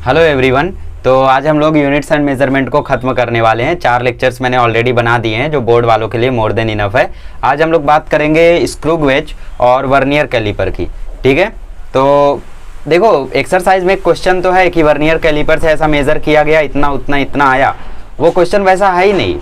Hello everyone. तो आज हम लोग यूनिट्स एंड मेजरमेंट को ख़त्म करने वाले हैं। 4 लेक्चर्स मैंने ऑलरेडी बना दिए हैं जो बोर्ड वालों के लिए मोर देन इनफ है। आज हम लोग बात करेंगे स्क्रू गेज और वर्नियर कैलिपर की। ठीक है, तो देखो एक्सरसाइज में क्वेश्चन तो है कि वर्नियर कैलिपर से ऐसा मेज़र किया गया, इतना उतना इतना आया। वो क्वेश्चन वैसा है ही नहीं,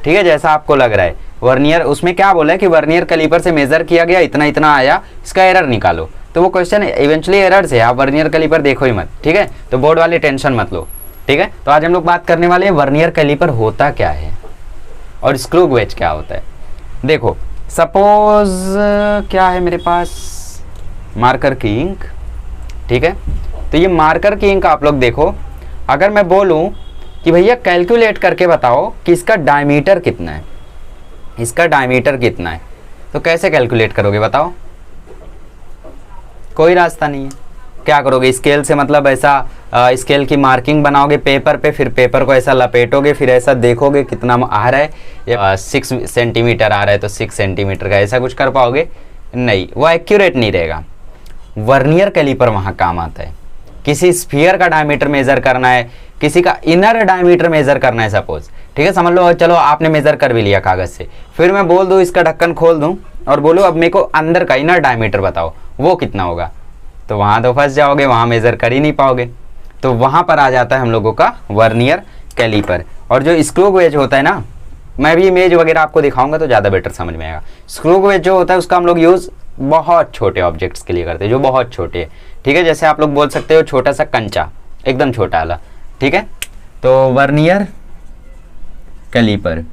ठीक है, जैसा आपको लग रहा है। वर्नियर उसमें क्या बोला है कि वर्नियर कैलिपर से मेज़र किया गया, इतना इतना आया, इसका एरर निकालो। तो वो क्वेश्चन इवेंचुअली एरर से, आप वर्नियर कैलिपर देखो ही मत। ठीक है, तो बोर्ड वाले टेंशन मत लो। ठीक है, तो आज हम लोग बात करने वाले हैं वर्नियर कैलिपर होता क्या है और स्क्रू गेज क्या होता है। देखो सपोज क्या है मेरे पास, मार्कर की इंक। ठीक है, तो ये मार्कर की इंक आप लोग देखो, अगर मैं बोलूं कि भैया कैलकुलेट करके बताओ कि इसका डायमीटर कितना है, इसका डायमीटर कितना है, तो कैसे कैलकुलेट करोगे बताओ? कोई रास्ता नहीं है। क्या करोगे, स्केल से मतलब ऐसा स्केल की मार्किंग बनाओगे पेपर पे, फिर पेपर को ऐसा लपेटोगे, फिर ऐसा देखोगे कितना आ रहा है, 6 सेंटीमीटर आ रहा है तो 6 सेंटीमीटर का ऐसा कुछ कर पाओगे? नहीं, वो एक्यूरेट नहीं रहेगा। वर्नियर कैलिपर वहाँ काम आता है। किसी स्फीयर का डायमीटर मेजर करना है, किसी का इनर डायमीटर मेजर करना है सपोज। ठीक है, समझ लो, चलो आपने मेजर कर भी लिया कागज से, फिर मैं बोल दूँ इसका ढक्कन खोल दूँ और बोलूँ अब मेरे को अंदर का इनर डायमीटर बताओ, वो कितना होगा, तो वहाँ तो फंस जाओगे, वहाँ मेजर कर ही नहीं पाओगे। तो वहाँ पर आ जाता है हम लोगों का वर्नियर कैलिपर। और जो स्क्रू गेज होता है ना, मैं भी इमेज वगैरह आपको दिखाऊंगा तो ज़्यादा बेटर समझ में आएगा। स्क्रू गेज जो होता है उसका हम लोग यूज़ बहुत छोटे ऑब्जेक्ट्स के लिए करते हैं, जो बहुत छोटे है। ठीक है, जैसे आप लोग बोल सकते हो छोटा सा कंचा, एकदम छोटा वाला। ठीक है, तो वर्नियर कैलिपर,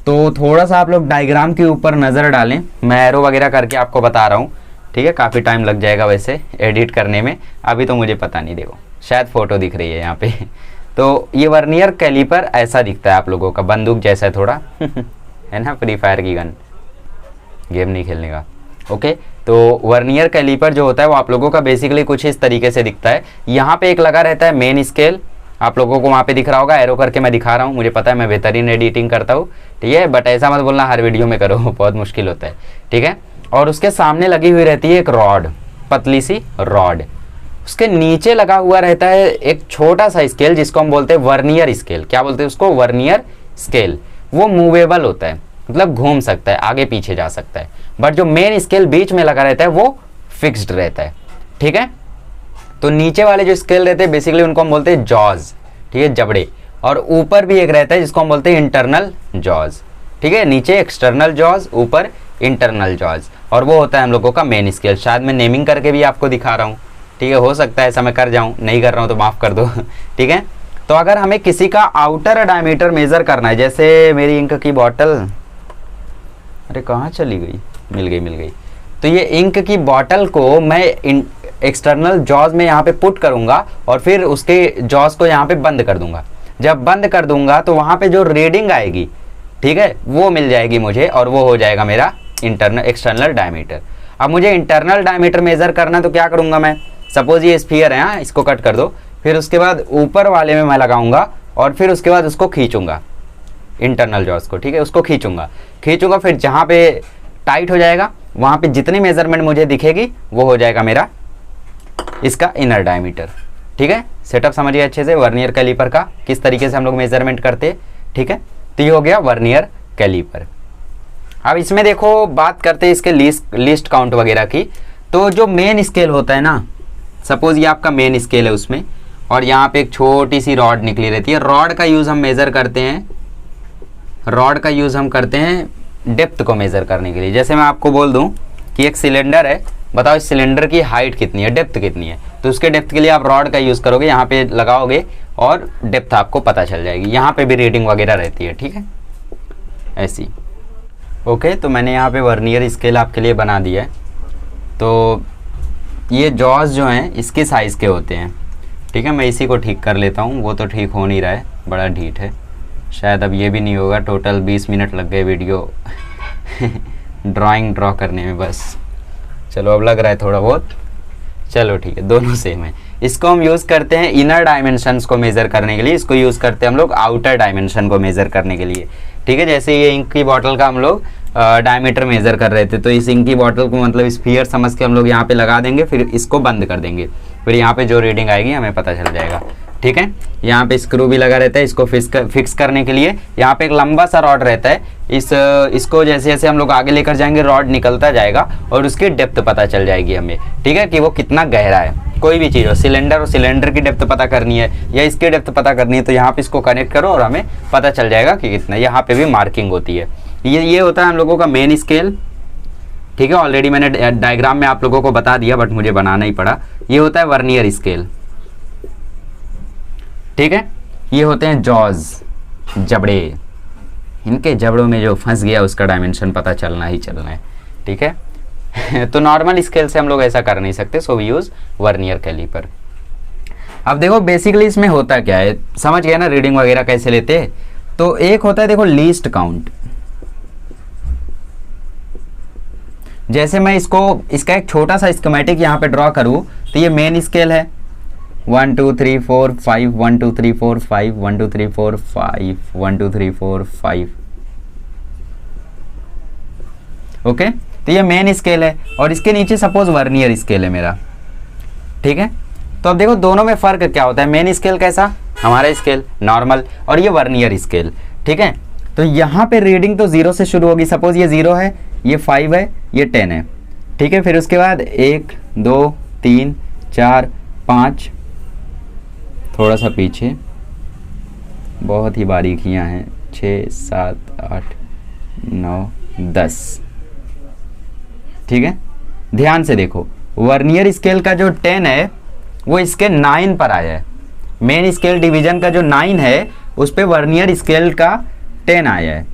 तो थोड़ा सा आप लोग डायग्राम के ऊपर नज़र डालें, मैं एरो वगैरह करके आपको बता रहा हूँ। ठीक है, काफ़ी टाइम लग जाएगा वैसे एडिट करने में, अभी तो मुझे पता नहीं, देखो शायद फ़ोटो दिख रही है यहाँ पे। तो ये वर्नियर कैलिपर ऐसा दिखता है आप लोगों का, बंदूक जैसा है थोड़ा है ना, फ्री फायर की गन, गेम नहीं खेलने का। ओके, तो वर्नियर कैलिपर जो होता है वो आप लोगों का बेसिकली कुछ इस तरीके से दिखता है। यहाँ पे एक लगा रहता है मेन स्केल, आप लोगों को वहाँ पे दिख रहा होगा, एरो करके मैं दिखा रहा हूँ, मुझे पता है मैं बेहतरीन एडिटिंग करता हूँ। ठीक है, बट ऐसा मत बोलना हर वीडियो में करो, बहुत मुश्किल होता है। ठीक है, और उसके सामने लगी हुई रहती है एक रॉड, पतली सी रॉड। उसके नीचे लगा हुआ रहता है एक छोटा सा स्केल जिसको हम बोलते हैं वर्नियर स्केल। क्या बोलते हैं उसको? Vernier scale. वो मूवेबल होता है, मतलब घूम सकता है, आगे पीछे जा सकता है। बट जो मेन स्केल बीच में लगा रहता है वो फिक्स्ड रहता है। ठीक है, तो नीचे वाले जो स्केल रहते हैं बेसिकली उनको हम बोलते हैं जॉज। ठीक है, जबड़े। और ऊपर भी एक रहता है जिसको हम बोलते हैं इंटरनल जॉज। ठीक है, नीचे एक्सटर्नल जॉज, ऊपर इंटरनल जॉज, और वो होता है हम लोगों का मेन स्केल। शायद मैं नेमिंग करके भी आपको दिखा रहा हूँ। ठीक है, हो सकता है ऐसा मैं कर जाऊँ, नहीं कर रहा हूँ तो माफ़ कर दो। ठीक है, तो अगर हमें किसी का आउटर डायमीटर मेज़र करना है, जैसे मेरी इंक की बॉटल, अरे कहाँ चली गई, मिल गई। तो ये इंक की बॉटल को मैं एक्सटर्नल जॉज में यहाँ पे पुट करूँगा और फिर उसके जॉज को यहाँ पे बंद कर दूंगा। जब बंद कर दूंगा तो वहाँ पे जो रीडिंग आएगी, ठीक है, वो मिल जाएगी मुझे, और वो हो जाएगा मेरा एक्सटर्नल डायमीटर। अब मुझे इंटरनल डायमीटर मेज़र करना, तो क्या करूँगा मैं, सपोज ये स्फीयर है, हाँ, इसको कट कर दो, फिर उसके बाद ऊपर वाले में मैं लगाऊंगा और फिर उसके बाद उसको खींचूंगा, इंटरनल जॉज को। ठीक है, उसको खींचूंगा, फिर जहाँ पे टाइट हो जाएगा वहाँ पे जितनी मेजरमेंट मुझे दिखेगी वो हो जाएगा मेरा इसका इनर डायमीटर। ठीक है, सेटअप समझिए अच्छे से वर्नियर कैलिपर का, किस तरीके से हम लोग मेजरमेंट करते हैं। ठीक है, तो ये हो गया वर्नियर कैलिपर। अब इसमें देखो बात करते हैं इसके लिस्ट काउंट वगैरह की। तो जो मेन स्केल होता है ना, सपोज ये आपका मेन स्केल है उसमें, और यहाँ पे एक छोटी सी रॉड निकली रहती है। रॉड का यूज़ हम मेज़र करते हैं, रॉड का यूज़ हम करते हैं डेप्थ को मेज़र करने के लिए। जैसे मैं आपको बोल दूँ कि एक सिलेंडर है, बताओ इस सिलेंडर की हाइट कितनी है, डेप्थ कितनी है, तो उसके डेप्थ के लिए आप रॉड का यूज़ करोगे, यहाँ पे लगाओगे और डेप्थ आपको पता चल जाएगी। यहाँ पे भी रीडिंग वगैरह रहती है। ठीक है, ऐसी। ओके, तो मैंने यहाँ पे वर्नियर स्केल आपके लिए बना दिया है। तो ये जॉज जो हैं इसके साइज़ के होते हैं। ठीक है, मैं इसी को ठीक कर लेता हूँ, वो तो ठीक हो नहीं रहा है, बड़ा ढीठ है, शायद अब ये भी नहीं होगा। टोटल 20 मिनट लग गए वीडियो ड्राइंग करने में बस। चलो अब लग रहा है थोड़ा बहुत, चलो ठीक है, दोनों सेम है। इसको हम यूज़ करते हैं इनर डायमेंशंस को मेज़र करने के लिए, इसको यूज़ करते हैं हम लोग आउटर डायमेंशन को मेज़र करने के लिए। ठीक है, जैसे ये इंक की बॉटल का हम लोग डायमीटर मेज़र कर रहे थे, तो इस इंक की बॉटल को मतलब स्फीयर समझ के हम लोग यहाँ पे लगा देंगे, फिर इसको बंद कर देंगे। फिर यहाँ पे जो रीडिंग आएगी हमें पता चल जाएगा। ठीक है, यहाँ पे स्क्रू भी लगा रहता है इसको फिक्स करने के लिए। यहाँ पे एक लंबा सा रॉड रहता है, इसको जैसे जैसे हम लोग आगे लेकर जाएंगे रॉड निकलता जाएगा और उसकी डेप्थ पता चल जाएगी हमें। ठीक है, कि वो कितना गहरा है। कोई भी चीज़ हो, सिलेंडर और सिलेंडर की डेप्थ पता करनी है या इसकी डेप्थ पता करनी है, तो यहाँ पे इसको कनेक्ट करो और हमें पता चल जाएगा कि कितना। यहाँ पे भी मार्किंग होती है। ये होता है हम लोगों का मेन स्केल। ठीक है, ऑलरेडी मैंने डायग्राम में आप लोगों को बता दिया, बट मुझे बनाना ही पड़ा। ये होता है वर्नियर स्केल। ठीक है, ये होते हैं जॉज, जबड़े। इनके जबड़ों में जो फंस गया उसका डायमेंशन पता चलना ही चलना है। ठीक है तो नॉर्मल स्केल से हम लोग ऐसा कर नहीं सकते, so we use vernier calliper. अब देखो बेसिकली इसमें होता क्या है, समझ गया ना रीडिंग वगैरह कैसे लेते हैं। तो एक होता है देखो लीस्ट काउंट। जैसे मैं इसका एक छोटा सा स्कीमेटिक यहाँ पे ड्रॉ करूँ, तो ये मेन स्केल है 1 2 3 4 5 1 2 3 4 5 1 2 3 4 5 1 2 3 4 5। ओके, तो ये मेन स्केल है और इसके नीचे सपोज वर्नियर स्केल है मेरा। ठीक है, तो अब देखो दोनों में फर्क क्या होता है। मेन स्केल कैसा, हमारा स्केल नॉर्मल, और ये वर्नियर स्केल। ठीक है, तो यहाँ पे रीडिंग तो 0 से शुरू होगी। सपोज ये 0 है, ये 5 है, ये 10 है। ठीक है, फिर उसके बाद 1 2 3 4 5, थोड़ा सा पीछे, बहुत ही बारीकियां हैं, 6 7 8 9 10। ठीक है, ध्यान से देखो वर्नियर स्केल का जो 10 है वो इसके 9 पर आया है। मेन स्केल डिवीजन का जो 9 है उस पे वर्नियर स्केल का 10 आया है।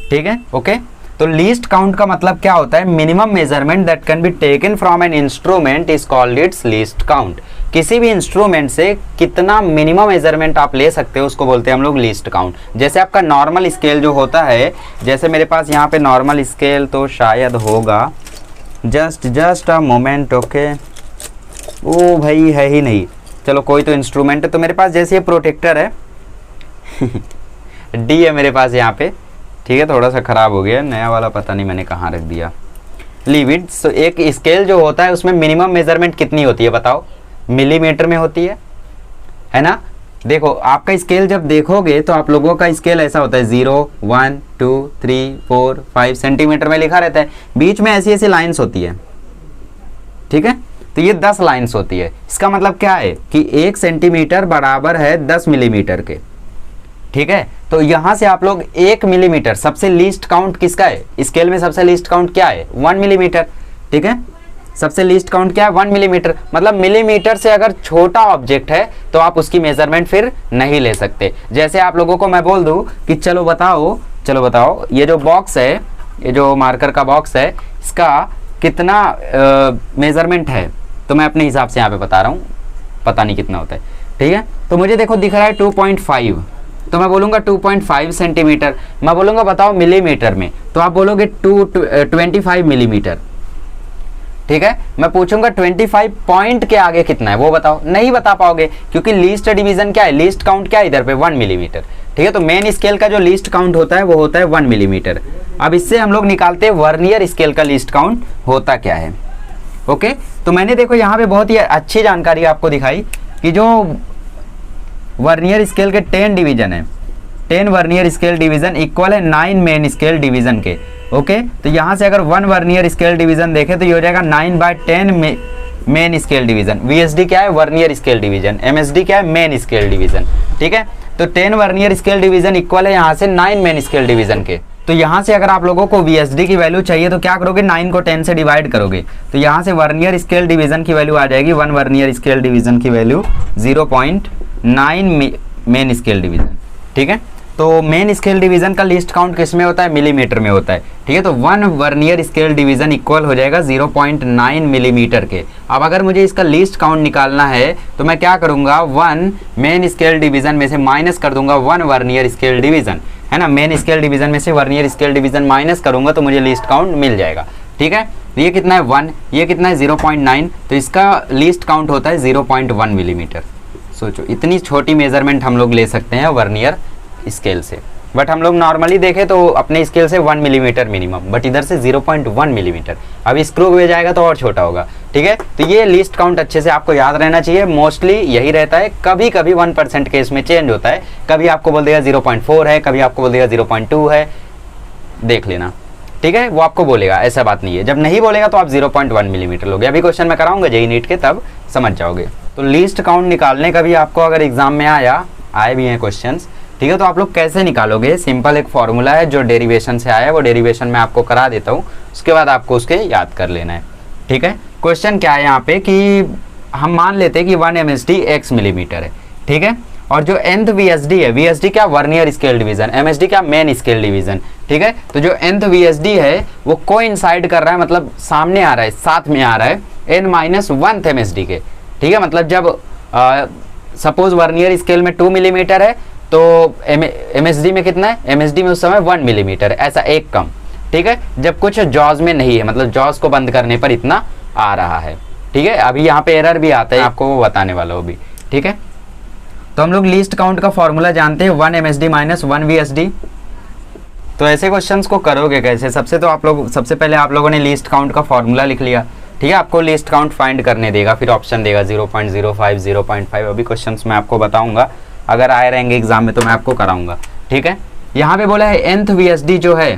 ठीक है, ओके। तो लीस्ट काउंट का मतलब क्या होता है, minimum measurement that can be taken from an instrument is called its least count. किसी भी इंस्ट्रूमेंट से कितना मिनिमम मेजरमेंट आप ले सकते हो उसको बोलते हैं हम लोग लीस्ट काउंट। जैसे आपका नॉर्मल स्केल जो होता है, जैसे मेरे पास यहाँ पे नॉर्मल स्केल तो शायद होगा, जस्ट अ मोमेंट। ओके, ओ भाई है ही नहीं, चलो कोई तो इंस्ट्रूमेंट है। तो मेरे पास जैसे ये प्रोटेक्टर है डी है मेरे पास यहाँ पे। ठीक है, थोड़ा सा ख़राब हो गया, नया वाला पता नहीं मैंने कहाँ रख दिया। Leave it. सो एक स्केल जो होता है उसमें मिनिमम मेजरमेंट कितनी होती है बताओ, मिलीमीटर में होती है ना। देखो आपका स्केल जब देखोगे तो आप लोगों का स्केल ऐसा होता है 0 1 2 3 4 5 सेंटीमीटर में लिखा रहता है, बीच में ऐसी ऐसी लाइन्स होती है। ठीक है, तो ये 10 लाइन्स होती है। इसका मतलब क्या है कि 1 सेंटीमीटर बराबर है 10 मिलीमीटर के। ठीक है, तो यहां से आप लोग 1 मिलीमीटर, सबसे लीस्ट काउंट किसका है स्केल में, सबसे लीस्ट काउंट क्या है 1 मिलीमीटर। ठीक है, सबसे लीस्ट काउंट क्या है 1 मिलीमीटर। मतलब मिलीमीटर से अगर छोटा ऑब्जेक्ट है तो आप उसकी मेजरमेंट फिर नहीं ले सकते। जैसे आप लोगों को मैं बोल दूं कि चलो बताओ ये जो बॉक्स है, ये जो मार्कर का बॉक्स है, इसका कितना मेजरमेंट है, तो मैं अपने हिसाब से यहाँ पे बता रहा हूँ, पता नहीं कितना होता है। ठीक है, तो मुझे देखो दिख रहा है 2.5, तो मैं बोलूँगा 2.5 सेंटीमीटर। मैं बोलूँगा बताओ मिलीमीटर में, तो आप बोलोगे 25 मिलीमीटर। ठीक है, मैं पूछूंगा 25 पॉइंट के आगे कितना है वो बताओ, नहीं बता पाओगे, क्योंकि लीस्ट डिवीजन क्या है, लीस्ट काउंट क्या है इधर पे 1 मिलीमीटर। ठीक है, तो मेन स्केल का जो लीस्ट काउंट होता है वो होता है 1 मिलीमीटर। अब इससे हम लोग निकालते हैं वर्नियर स्केल का लीस्ट काउंट होता क्या है। ओके, तो मैंने देखो यहाँ पे बहुत ही अच्छी जानकारी आपको दिखाई कि जो वर्नियर स्केल के 10 डिवीजन है, 10 वर्नियर स्केल डिवीजन इक्वल है 9 मेन स्केल डिवीजन के। ओके, तो यहाँ से अगर 1 वर्नियर स्केल डिवीजन देखें तो ये हो जाएगा 9/10 मेन स्केल डिवीजन। VSD क्या है, वर्नियर स्केल डिवीजन। MSD क्या है, मेन स्केल डिवीजन। ठीक है, तो 10 वर्नियर स्केल डिवीजन इक्वल है यहाँ से 9 मेन स्केल डिवीजन के। तो यहाँ से अगर आप लोगों को VSD की वैल्यू चाहिए तो क्या करोगे, 9 को 10 से डिवाइड करोगे, तो यहाँ से वर्नियर स्केल डिवीजन की वैल्यू आ जाएगी, 1 वर्नियर स्केल डिवीजन की वैल्यू 0.9 मेन स्केल डिवीजन। ठीक है, तो मेन स्केल डिवीजन का लीस्ट काउंट किस में होता है, मिलीमीटर में होता है। ठीक है, तो 1 वर्नियर स्केल डिवीजन इक्वल हो जाएगा 0.9 मिलीमीटर के। अब अगर मुझे इसका लीस्ट काउंट निकालना है तो मैं क्या करूंगा, 1 मेन स्केल डिवीजन में से माइनस कर दूंगा 1 वर्नियर स्केल डिवीजन, है ना। मेन स्केल डिवीजन में से वर्नियर स्केल डिवीजन माइनस करूंगा तो मुझे लीस्ट काउंट मिल जाएगा। ठीक है, ये कितना है 1, ये कितना है 0.9, तो इसका लीस्ट काउंट होता है 0.1 मिलीमीटर। सोचो इतनी छोटी मेजरमेंट हम लोग ले सकते हैं वर्नियर स्केल से, बट हम लोग नॉर्मली देखें तो अपने स्केल से 1 मिलीमीटर मिनिमम, बट इधर से 0.1 मिलीमीटर। अब स्क्रू में जाएगा तो और छोटा होगा। ठीक है। तो ये लीस्ट काउंट अच्छे से आपको याद रहना चाहिए, मोस्टली यही रहता है, कभी कभी 1% केस में चेंज होता है, कभी आपको बोल देगा 0.4 है, कभी आपको बोल देगा 0.2 है, देख लेना, ठीक है, वो आपको बोलेगा, ऐसा बात नहीं है। जब नहीं बोलेगा तो आप 0.1 मिलीमीटर लोगे। अभी क्वेश्चन मैं कराऊंगा जेईई नीट के, तब समझ जाओगे। तो लीस्ट काउंट निकालने का भी आपको अगर एग्जाम में आए भी हैं क्वेश्चंस, ठीक है, तो आप लोग कैसे निकालोगे, सिंपल एक फॉर्मूला है जो डेरिवेशन से आया है, वो डेरिवेशन मैं आपको करा देता हूँ, उसके बाद आपको उसके याद कर लेना है, ठीक है। क्वेश्चन क्या है यहाँ पे कि हम मान लेते हैं कि 1 MSD x मिलीमीटर है, ठीक है, और जो nth VSD है, VSD क्या, वर्नियर स्केल डिवीजन, MSD क्या, मेन स्केल डिवीजन, ठीक है। तो जो nth VSD है वो कोइंसाइड कर रहा है, मतलब सामने आ रहा है, साथ में आ रहा है n-1th MSD के, ठीक है। मतलब जब सपोज वर्नियर स्केल में 2 मिलीमीटर है तो MSD में कितना है, MSD में उस समय 1 मिलीमीटर है, ऐसा एक कम, ठीक है। जब कुछ जॉज में नहीं है, मतलब जॉज को बंद करने पर इतना आ रहा है, ठीक है। अभी यहाँ पे एरर भी आता है, आपको वो बताने वाला हूँ भी, ठीक है। तो हम लोग लीस्ट काउंट का फॉर्मूला जानते हैं, 1 MSD - 1 VSD। तो ऐसे क्वेश्चंस को करोगे कैसे, सबसे पहले आप लोगों ने लीस्ट काउंट का फॉर्मूला लिख लिया, ठीक है। आपको लीस्ट काउंट फाइंड करने देगा, फिर ऑप्शन देगा 0.05, 0.5, अभी क्वेश्चंस मैं आपको बताऊंगा, अगर आए रहेंगे एग्जाम में तो मैं आपको कराऊंगा, ठीक है। यहाँ पे बोला है nth VSD जो है,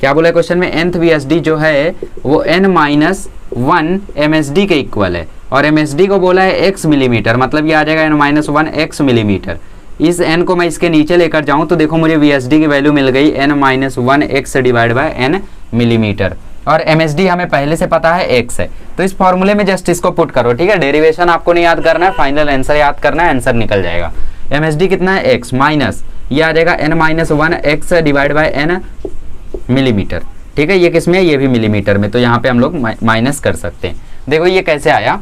क्या बोला है क्वेश्चन में, nth VSD जो है वो n-1 MSD के इक्वल है, और MSD को बोला है x मिलीमीटर, मतलब ये आ जाएगा n-1 x मिलीमीटर। इस n को मैं इसके नीचे लेकर जाऊं तो देखो मुझे VSD की वैल्यू मिल गई n-1 x divide by n millimetre, और MSD हमें पहले से पता है x है। तो इस फॉर्मूले में जस्ट इसको पुट करो, ठीक है। डेरिवेशन आपको नहीं याद करना है, फाइनल आंसर याद करना है, आंसर निकल जाएगा। MSD कितना है, x माइनस, ये आ जाएगा n-1 x divide by n millimetre, ठीक है। ये किस में है, ये भी मिलीमीटर में, तो यहाँ पे हम लोग माइनस कर सकते हैं। देखो ये कैसे आया,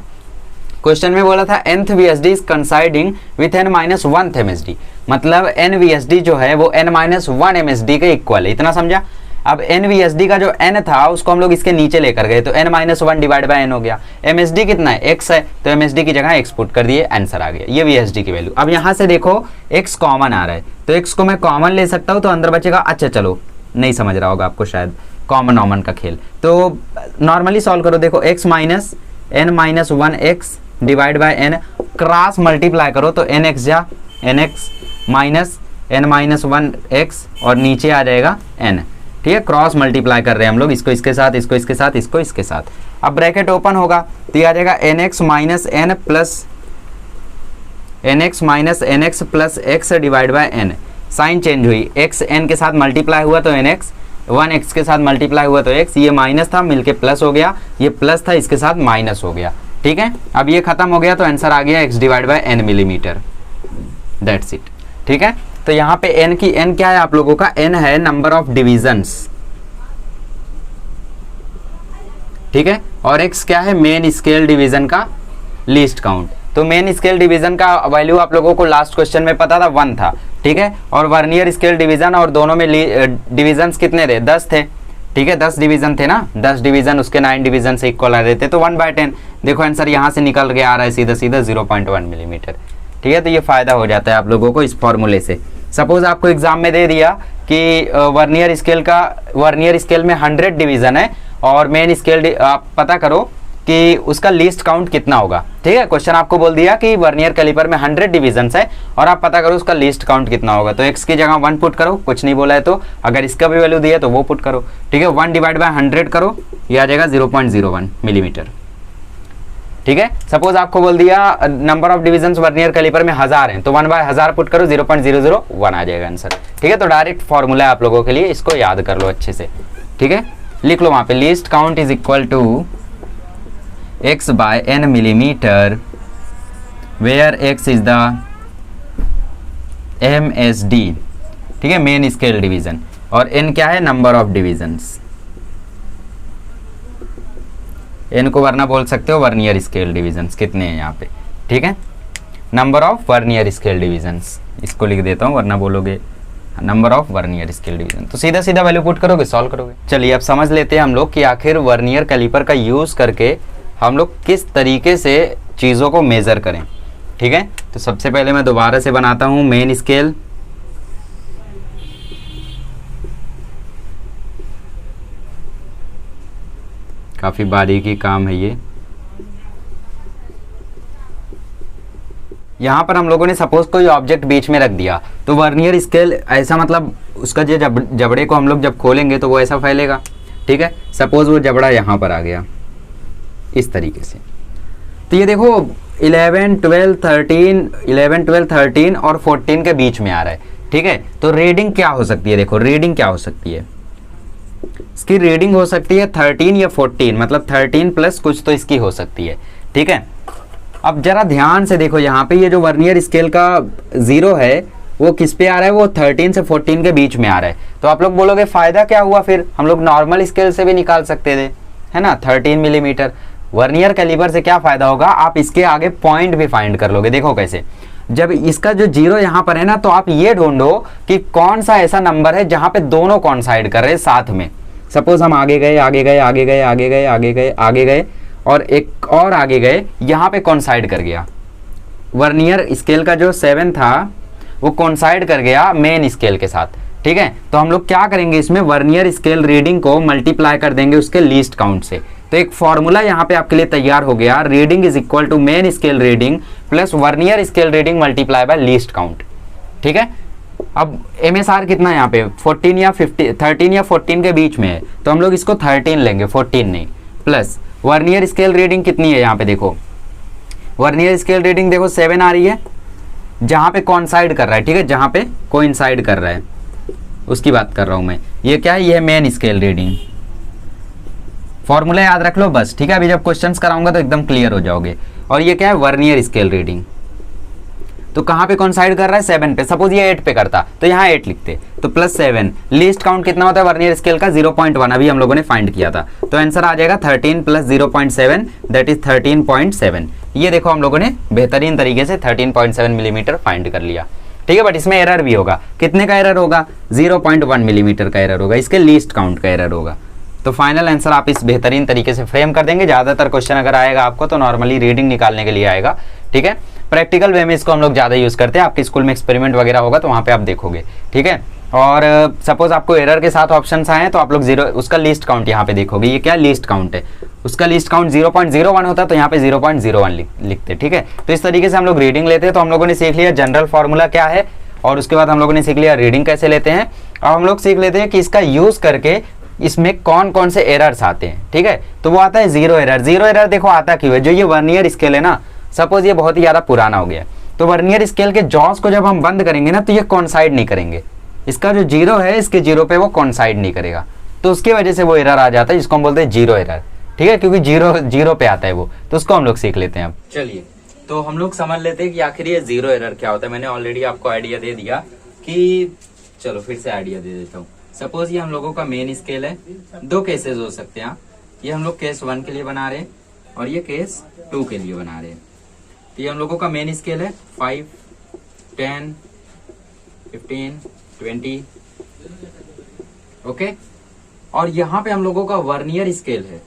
क्वेश्चन में बोला था nth VSD is coinciding with n-1th MSD, मतलब n VSD जो है वो n-1 MSD के इक्वल है, इतना समझा। अब n VSD का जो n था उसको हम लोग इसके नीचे लेकर गए, तो n-1 डिवाइड बाय n हो गया। MSD कितना है, x है, तो MSD की जगह x पुट कर दिए, आंसर आ गया, ये VSD की वैल्यू। अब यहाँ से देखो x कॉमन आ रहा है, तो x को मैं कॉमन ले सकता हूँ, तो अंदर बचेगा, अच्छा चलो नहीं समझ रहा होगा आपको शायद, कॉमन ऑमन का खेल, तो नॉर्मली सॉल्व करो। देखो x minus n-1 x divide by n, cross multiply करो तो nx जा nx माइनस n-1 x, और नीचे आ जाएगा n, ठीक है। क्रॉस मल्टीप्लाई कर रहे हैं हम लोग, इसको इसके साथ, इसको इसके साथ, इसको इसके साथ। अब ब्रैकेट ओपन होगा तो ये आ जाएगा nx minus nx plus x divide by n। Sign change हुई, x n के साथ मल्टीप्लाई हुआ तो nx, 1x के साथ मल्टीप्लाई हुआ तो x, ये माइनस था मिलके प्लस हो गया, ये प्लस था इसके साथ माइनस हो गया, ठीक है। अब ये खत्म हो गया तो आंसर आ गया x divide by n millimetre, that's it, ठीक है। तो यहाँ पे n की, n क्या है आप लोगों का, n है नंबर ऑफ डिविजन्स, ठीक है, और x क्या है, मेन स्केल डिवीजन का लीस्ट काउंट। तो मेन स्केल डिवीजन का वैल्यू आप लोगों को लास्ट क्वेश्चन में पता था 1 था, ठीक है, और वर्नियर स्केल डिवीजन, और दोनों में डिविजन्स कितने थे, 10 थे, ठीक है, 10 डिवीजन थे ना, 10 डिवीजन उसके 9 डिवीजन से इक्वल आ रहे थे, तो 1/10। देखो आंसर यहाँ से निकल के आ रहा है सीधा सीधा 0.1 मिलीमीटर, ठीक है। तो ये फायदा हो जाता है आप लोगों को इस फॉर्मूले से। सपोज आपको एग्जाम में दे दिया कि वर्नियर स्केल में 100 डिवीजन है, और मेन स्केल आप पता करो कि उसका लीस्ट काउंट कितना होगा, ठीक है। क्वेश्चन आपको बोल दिया कि वर्नियर कैलिपर में 100 डिवीजन्स है और आप पता करो उसका लीस्ट काउंट कितना होगा, तो x की जगह 1 पुट करो, कुछ नहीं बोला है तो, अगर इसका भी वैल्यू दिया तो वो पुट करो, ठीक है। 1 डिवाइड बाय 100 करो, ये आ जाएगा 0.01 मिलीमीटर, ठीक है। सपोज आपको बोल दिया number of divisions vernier calliper में 1000 हैं, तो 1/1000 पुट करो, 0.001 आ जाएगा आंसर, ठीक है। तो डायरेक्ट फॉर्मूला है आप लोगों के लिए, इसको याद कर लो अच्छे से, ठीक है। लिख लो वहां पे, least count is equal to x by n millimeter, where x is the MSD, ठीक है, मेन स्केल डिवीजन, और n क्या है, नंबर ऑफ डिविजन्स। n को वरना बोल सकते हो वर्नियर स्केल डिविजन्स कितने हैं यहाँ पे, ठीक है, number of vernier scale divisions, इसको लिख देता हूँ वरना बोलोगे number of vernier scale division, तो सीधा सीधा वैल्यू पुट करोगे, सॉल्व करोगे। चलिए अब समझ लेते हैं हम लोग कि आखिर वर्नियर कैलिपर का यूज करके हम लोग किस तरीके से चीज़ों को मेज़र करें, ठीक है। तो सबसे पहले मैं दोबारा से बनाता हूँ मेन स्केल, काफ़ी बारीकी काम है ये, यहाँ पर हम लोगों ने सपोज कोई ऑब्जेक्ट बीच में रख दिया, तो वर्नियर स्केल ऐसा मतलब उसका जो जबड़े को हम लोग जब खोलेंगे तो वो ऐसा फैलेगा, ठीक है। सपोज वो जबड़ा यहाँ पर आ गया इस तरीके से, तो ये देखो 11, 12, 13 और 14 के बीच में आ रहा है, ठीक है। तो रीडिंग क्या हो सकती है, देखो रीडिंग क्या हो सकती है, इसकी रीडिंग हो सकती है 13 या 14, मतलब 13 प्लस कुछ तो इसकी हो सकती है, ठीक है। अब जरा ध्यान से देखो, यहाँ पे ये जो वर्नियर स्केल का 0 है वो किस पे आ रहा है, वो 13 से 14 के बीच में आ रहा है। तो आप लोग बोलोगे फायदा क्या हुआ, फिर हम लोग नॉर्मल स्केल से भी निकाल सकते थे, है ना, 13 मिलीमीटर। वर्नियर कैलिपर से क्या फायदा होगा, आप इसके आगे पॉइंट भी फाइंड कर लोगे। देखो कैसे, जब इसका जो 0 यहाँ पर है ना, तो आप ये ढूंढो कि कौन सा ऐसा नंबर है जहां पे दोनों कॉन्साइड कर रहे हैं साथ में। सपोज हम आगे गए आगे गए आगे गए आगे गए आगे गए आगे गए और एक और आगे गए, यहाँ पे कॉन्साइड कर गया। वर्नियर स्केल का जो 7 था वो कॉन्साइड कर गया मेन स्केल के साथ, ठीक है। तो हम लोग क्या करेंगे, इसमें वर्नियर स्केल रीडिंग को मल्टीप्लाई कर देंगे उसके लीस्ट काउंट से। तो एक फॉर्मूला यहाँ पे आपके लिए तैयार हो गया, reading is equal to main scale reading plus vernier scale reading multiply by least count, ठीक है। अब MSR कितना है यहाँ पे 14 या 13 या 14 के बीच में है, तो हम लोग इसको 13 लेंगे, 14 नहीं, प्लस वर्नियर स्केल रीडिंग कितनी है, यहाँ पे देखो वर्नियर स्केल रीडिंग देखो 7 आ रही है, जहां पे कॉन्साइड कर रहा है, ठीक है, जहां पे कोइंसाइड कर रहा है उसकी बात कर रहा हूं मैं। ये क्या है, ये मेन स्केल रीडिंग। फॉर्मूला याद रख लो बस, ठीक है। अभी जब क्वेश्चंस कराऊंगा तो एकदम क्लियर हो जाओगे। और ये क्या है, वर्नियर स्केल रीडिंग। तो कहां पे कॉन्साइड कर रहा है, 7 पे। सपोज ये 8 पे करता तो यहाँ 8 लिखते, तो प्लस 7। लीस्ट काउंट कितना होता है वर्नियर स्केल का, 0.1, अभी हम लोगों ने फाइंड किया था। तो आंसर आ जाएगा 13 प्लस 0.7, दैट इज 13.7। ये देखो हम लोगों ने बेहतरीन तरीके से 13.7 मिलीमीटर फाइंड कर लिया, ठीक है। बट इसमें एरर भी होगा, कितने का एरर होगा, 0.1 मिलीमीटर का एरर होगा, इसके लीस्ट काउंट का एरर होगा। तो फाइनल आंसर आप इस बेहतरीन तरीके से फ्रेम कर देंगे। ज़्यादातर क्वेश्चन अगर आएगा आपको तो नॉर्मली रीडिंग निकालने के लिए आएगा, ठीक है। प्रैक्टिकल वे में इसको हम लोग ज़्यादा यूज़ करते हैं। आपके स्कूल में एक्सपेरिमेंट वगैरह होगा तो वहाँ पे आप देखोगे, ठीक है। और सपोज आपको एरर के साथ ऑप्शंस आए तो आप लोग 0 उसका लीस्ट काउंट यहाँ पे देखोगे। ये क्या लीस्ट काउंट है, उसका लीस्ट काउंट 0.01 होता है, तो यहाँ पे 0.01 लिखते, ठीक है। तो इस तरीके से हम लोग रीडिंग लेते हैं। तो हम लोगों ने सीख लिया जनरल फॉर्मूला क्या है, और उसके बाद हम लोगों ने सीख लिया रीडिंग कैसे लेते हैं। अब हम लोग सीख लेते हैं कि इसका यूज़ करके इसमें कौन कौन से एरर्स आते हैं, ठीक है। तो वो आता है जीरो एरर। जीरो एरर देखो आता क्यों है, जो ये वर्नियर स्केल है ना, सपोज ये बहुत ही ज़्यादा पुराना हो गया, तो वर्नियर स्केल के जॉस को जब हम बंद करेंगे ना, तो ये कॉन्साइड नहीं करेंगे। इसका जो 0 है, इसके 0 पे वो कॉन्साइड नहीं करेगा, तो उसकी वजह से वो एरर आ जाता है, जिसको हम बोलते हैं जीरो एरर, ठीक है, क्योंकि जीरो पे आता है वो। तो उसको हम लोग सीख लेते हैं। अब चलिए, तो हम लोग समझ लेते हैं कि आखिर ये जीरो एरर क्या होता है। मैंने ऑलरेडी आपको आइडिया दे दिया कि, चलो फिर से आइडिया दे देता हूँ। सपोज ये हम लोगों का मेन स्केल है, 2 केसेस हो सकते हैं। ये हम लोग केस 1 के लिए बना रहे हैं और ये केस 2 के लिए बना रहे हैं। तो ये हम लोगों का मेन स्केल है 5, 10, 15, 20, ओके। और यहाँ पे हम लोगों का वर्नियर स्केल है,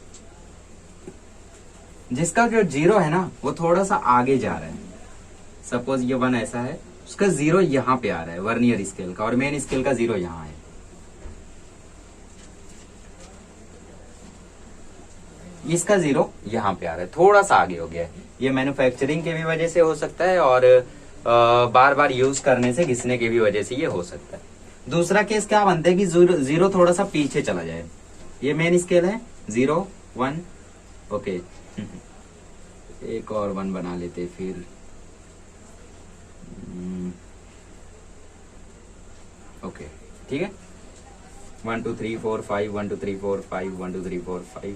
जिसका जो 0 है ना, वो थोड़ा सा आगे जा रहा है। सपोज ये 1 ऐसा है, उसका 0 यहाँ पे आ रहा है वर्नियर स्केल का, और मेन स्केल का 0 यहाँ है। इसका 0 यहाँ पे आ रहा है, थोड़ा सा आगे हो गया है। ये मैन्युफैक्चरिंग की भी वजह से हो सकता है और बार बार यूज करने से घिसने की भी वजह से ये हो सकता है। दूसरा केस क्या बनता है कि 0 थोड़ा सा पीछे चला जाए। ये मेन स्केल है 0, 1, ओके। एक और 1 बना लेते फिर, ओके, ठीक है। 1 2 3 4 5, 1 2 3 4 5, 1 2 3 4 5,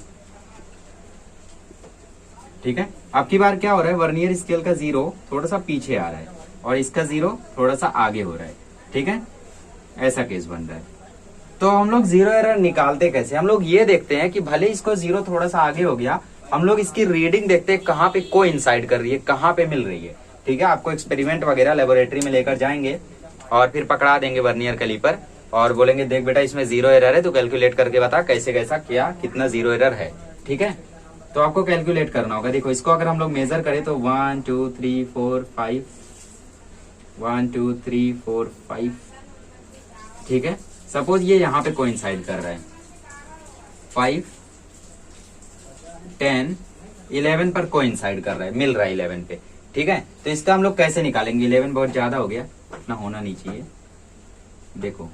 ठीक है। अब की बार क्या हो रहा है, वर्नियर स्केल का 0 थोड़ा सा पीछे आ रहा है और इसका 0 थोड़ा सा आगे हो रहा है, ठीक है। ऐसा केस बन रहा है। तो हम लोग जीरो एरर निकालते कैसे, हम लोग ये देखते हैं कि भले इसको 0 थोड़ा सा आगे हो गया, हम लोग इसकी रीडिंग देखते हैं कहाँ पे कोइंसाइड कर रही है, कहाँ पे मिल रही है, ठीक है। आपको एक्सपेरिमेंट वगैरह लेबोरेटरी में लेकर जाएंगे और फिर पकड़ा देंगे वर्नियर कैलिपर और बोलेंगे देख बेटा इसमें 0 एरर है, तो कैलकुलेट करके बता कैसे कैसा क्या कितना 0 एरर है, ठीक है। तो आपको कैलकुलेट करना होगा। देखो इसको अगर हम लोग मेजर करें तो 1 2 3 4 5, 1 2 3 4 5, ठीक है। सपोज ये यहाँ पे कोइंसाइड कर रहा है, 5, 10, 11 पर कोइंसाइड कर रहा है, मिल रहा है 11 पे। ठीक है। तो इसका हम लोग कैसे निकालेंगे, 11 बहुत ज्यादा हो गया, इतना होना नहीं चाहिए। देखो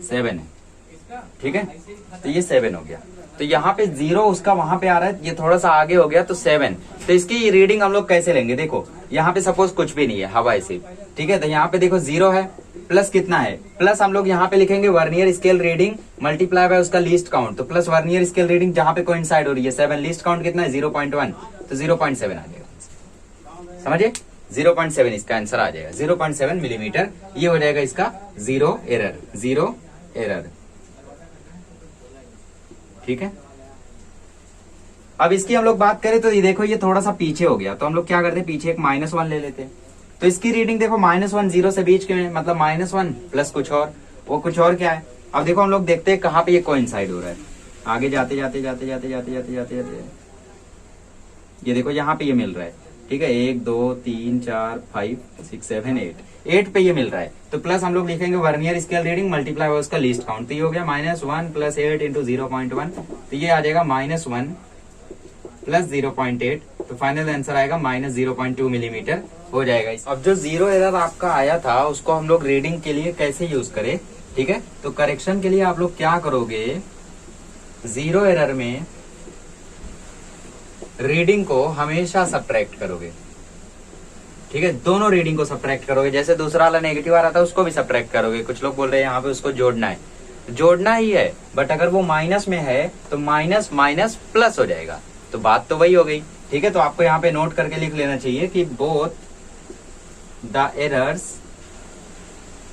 7 है, ठीक है, तो ये 7 हो गया। तो यहाँ पे 0 उसका वहां पे आ रहा है, ये थोड़ा सा आगे हो गया तो 7। तो इसकी रीडिंग हम लोग कैसे लेंगे, देखो यहाँ पे सपोज कुछ भी नहीं है, हवा है सिर्फ, ठीक है। तो यहाँ पे देखो 0 है, प्लस कितना है, प्लस हम लोग यहाँ पे लिखेंगे vernier scale reading multiply bye उसका लीस्ट काउंट। तो प्लस वर्नियर स्केल रीडिंग जहाँ पे कोइंसाइड हो रही है 7, लीस्ट काउंट कितना है 0.1, तो 0.7 आ जाएगा, समझिए 0.7 इसका आंसर आ जाएगा, 0.7 मिलीमीटर। ये हो जाएगा इसका जीरो एरर, ठीक है। अब इसकी हम लोग बात करें तो ये देखो ये थोड़ा सा पीछे हो गया, तो हम लोग क्या करते हैं, पीछे एक -1 ले लेते हैं। तो इसकी रीडिंग देखो -1 0 से बीच के मतलब -1 प्लस कुछ और, वो कुछ और क्या है। अब देखो हम लोग देखते हैं कहाँ पे ये कोइंसाइड हो रहा है, आगे जाते जाते ये देखो यहाँ पे ये मिल रहा है, ठीक है, 1 2 3 4 5 6 7 8 पे ये मिल रहा है। तो प्लस हम लोग लिखेंगे vernier scale reading multiply bye उसका लीस्ट काउंट। तो ये हो गया -1 प्लस 8 इंटू 0.1, तो ये आ जाएगा -1 प्लस 0.8, तो फाइनल आंसर आएगा -0.2 मिलीमीटर हो जाएगा। अब जो 0 एरर आपका आया था उसको हम लोग रीडिंग के लिए कैसे यूज करें, ठीक है। तो करेक्शन के लिए आप लोग क्या करोगे, 0 एरर में रीडिंग को हमेशा सब्ट्रैक्ट करोगे, ठीक है, दोनों रीडिंग को सब्ट्रैक्ट करोगे। जैसे दूसरा वाला नेगेटिव आ रहा था उसको भी सब्ट्रैक्ट करोगे। कुछ लोग बोल रहे हैं यहाँ पे उसको जोड़ना है, जोड़ना ही है, बट अगर वो माइनस में है तो माइनस माइनस प्लस हो जाएगा, तो बात तो वही हो गई, ठीक है। तो आपको यहाँ पे नोट करके लिख लेना चाहिए कि both the errors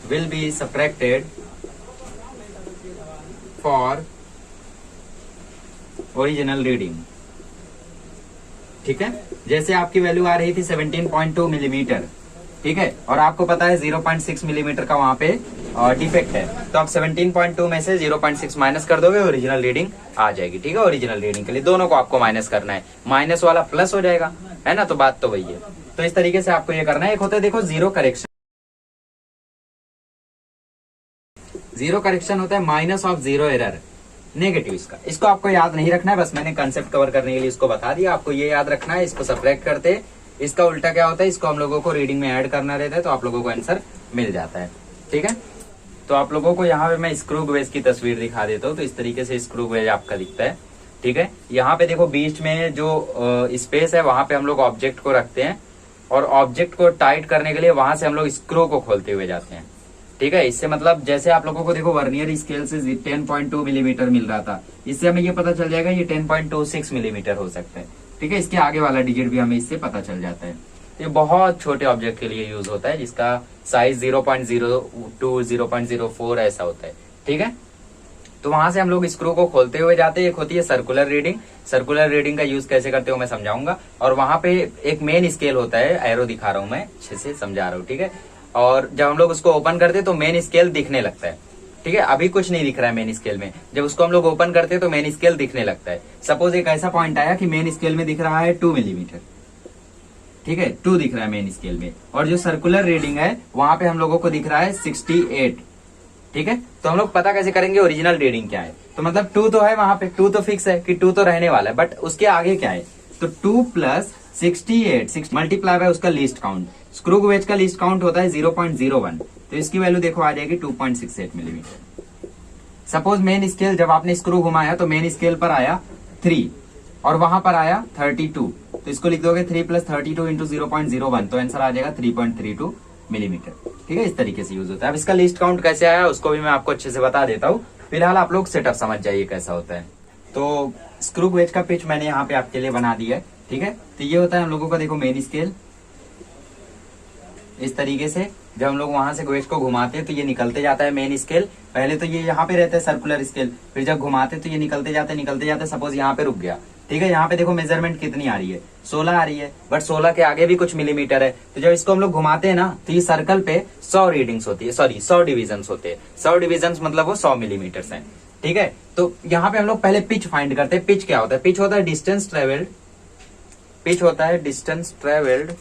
will be subtracted for original reading, ठीक है। जैसे आपकी वैल्यू आ रही थी 17.2 मिलीमीटर, ठीक है, और आपको पता है 0.6 मिलीमीटर का वहां पे डिफेक्ट है, तो आप 17.2 में से 0.6 माइनस कर दोगे, ओरिजिनल रीडिंग आ जाएगी, ठीक है। ओरिजिनल रीडिंग के लिए दोनों को आपको माइनस करना है, माइनस वाला प्लस हो जाएगा, है ना, तो बात तो वही है। तो इस तरीके से आपको ये करना है। एक होता है देखो जीरो करेक्शन, जीरो करेक्शन होता है minus of zero error, negative इसको आपको याद नहीं रखना है, बस मैंने कंसेप्ट कवर करने के लिए इसको बता दिया। आपको ये याद रखना है, इसको सब्ट्रैक्ट करते, इसका उल्टा क्या होता है, इसको हम लोगों को रीडिंग में ऐड करना रहता है, तो आप लोगों को आंसर मिल जाता है, ठीक है। तो आप लोगों को यहाँ पे मैं स्क्रू गेज की तस्वीर दिखा देता हूँ। तो इस तरीके से स्क्रू गेज आपका दिखता है, ठीक है। यहाँ पे देखो बीच में जो स्पेस है वहां पे हम लोग ऑब्जेक्ट को रखते हैं, और ऑब्जेक्ट को टाइट करने के लिए वहां से हम लोग स्क्रू को खोलते हुए जाते हैं, ठीक है। इससे मतलब जैसे आप लोगों को देखो वर्नियर स्केल से 10.2 मिलीमीटर मिल रहा था, इससे हमें ये पता चल जाएगा ये 10.26 मिलीमीटर हो सकता है, ठीक है। इसके आगे वाला डिजिट भी हमें इससे पता चल जाता है। ये बहुत छोटे ऑब्जेक्ट के लिए यूज होता है, जिसका साइज 0.02 0.04 ऐसा होता है, ठीक है। तो वहां से हम लोग स्क्रू को खोलते हुए जाते हैं। एक होती है सर्कुलर रीडिंग, सर्कुलर रीडिंग का यूज कैसे करते हो मैं समझाऊंगा। और वहां पे एक मेन स्केल होता है, एरो दिखा रहा हूं मैं, अच्छे से समझा रहा हूँ, ठीक है। और जब हम लोग उसको ओपन करते हैं तो मेन स्केल दिखने लगता है, ठीक है। अभी कुछ नहीं दिख रहा है मेन स्केल में, जब उसको हम लोग ओपन करते हैं तो मेन स्केल दिखने लगता है। सपोज एक ऐसा पॉइंट आया कि मेन स्केल में दिख रहा है 2 मिलीमीटर, ठीक है, 2 दिख रहा है मेन स्केल में, और जो सर्कुलर रीडिंग है वहां पे हम लोगों को दिख रहा है 68, ठीक है। तो हम लोग पता कैसे करेंगे ओरिजिनल रीडिंग क्या है। तो मतलब 2 तो है वहां पे, 2 तो फिक्स है कि 2 तो रहने वाला है, बट उसके आगे क्या है, तो 2 प्लस 68 मल्टीप्लाई बाय उसका लीस्ट काउंट। स्क्रू गेज का लीस्ट काउंट होता है 0.01, तो इसकी वैल्यू देखो आ जाएगी 2.68 मिलीमीटर। सपोज मेन स्केल जब आपने स्क्रू घुमाया तो मेन स्केल पर आया 3 और वहां पर आया 32, तो इसको लिख दोगे 3 प्लस 32 इंटू 0.01, तो आंसर आ जाएगा 3.32 मिलीमीटर, ठीक है। इस तरीके से यूज होता है। अब इसका लिस्ट काउंट कैसे आया उसको भी मैं आपको अच्छे से बता देता हूँ। फिलहाल आप लोग सेटअप समझ जाइए कैसा होता है। तो स्क्रू गेज का पिच मैंने यहाँ पे आपके लिए बना दिया है, ठीक है। तो ये होता है हम लोगों का देखो मेन स्केल, इस तरीके से जब हम लोग वहां से गेज को घुमाते हैं तो ये निकलते जाता है मेन स्केल। पहले तो ये यहाँ पे रहता है सर्कुलर स्केल, फिर जब घुमाते तो ये निकलते जाते सपोज यहाँ पे रुक गया, ठीक है। यहाँ पे देखो मेजरमेंट कितनी आ रही है, 16 आ रही है, बट 16 के आगे भी कुछ मिलीमीटर है। तो जब इसको हम लोग घुमाते हैं ना तो ये सर्कल पे 100 रीडिंग्स होती है, सॉरी 100 डिविजन्स होते हैं। 100 डिविजन्स मतलब वो 100 मिलीमीटर है, ठीक है। तो यहाँ पे हम लोग पहले पिच फाइंड करते हैं। पिच क्या होता है, पिच होता है डिस्टेंस ट्रेवल्ड, पिच होता है डिस्टेंस ट्रेवल्ड।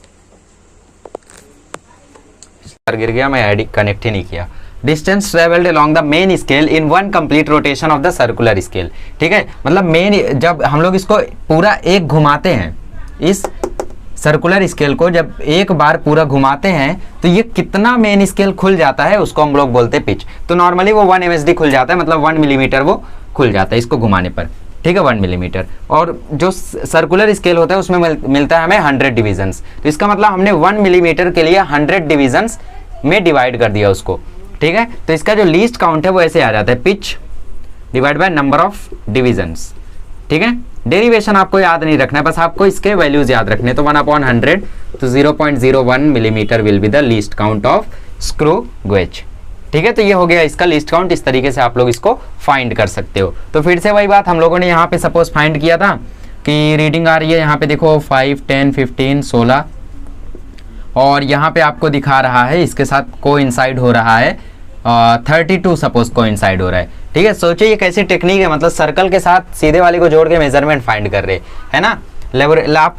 गिर गया, मैं कनेक्ट ही नहीं किया। Distance travelled along the main scale in one complete rotation of the circular scale. ठीक है, मतलब मेन जब हम लोग इसको पूरा एक घुमाते हैं, इस सर्कुलर स्केल को जब एक बार पूरा घुमाते हैं तो ये कितना मेन स्केल खुल जाता है उसको हम लोग बोलते हैं पिच। तो नॉर्मली वो 1 MSD खुल जाता है, मतलब 1 मिलीमीटर वो खुल जाता है इसको घुमाने पर। ठीक है, 1 मिलीमीटर। और जो सर्कुलर स्केल होता है उसमें मिलता है हमें 100 डिविजन्स। तो इसका मतलब हमने 1 मिलीमीटर के लिए 100 डिविजन्स में डिवाइड कर दिया उसको। ठीक है, तो इसका जो लीस्ट काउंट है वो ऐसे आ जाता है, pitch divide by number of divisions. ठीक है, डेरिवेशन आपको याद नहीं रखना है, बस आपको इसके वैल्यूज याद रखने। तो 1/100 तो 0.01 millimetre will be the least count of screw gauge. ठीक है, तो ये हो गया इसका लीस्ट काउंट। इस तरीके से आप लोग इसको फाइंड कर सकते हो। तो फिर से वही बात हम लोगों ने यहाँ पे सपोज फाइंड किया था कि रीडिंग आ रही है यहाँ पे देखो 5, 10, 15, 16 और यहाँ पे आपको दिखा रहा है इसके साथ कोइंसाइड हो रहा है 32 सपोज कोइंसाइड हो रहा है। ठीक है, सोचिए ये कैसी टेक्निक है, मतलब सर्कल के साथ सीधे वाले को जोड़ के मेजरमेंट फाइंड कर रहे है ना।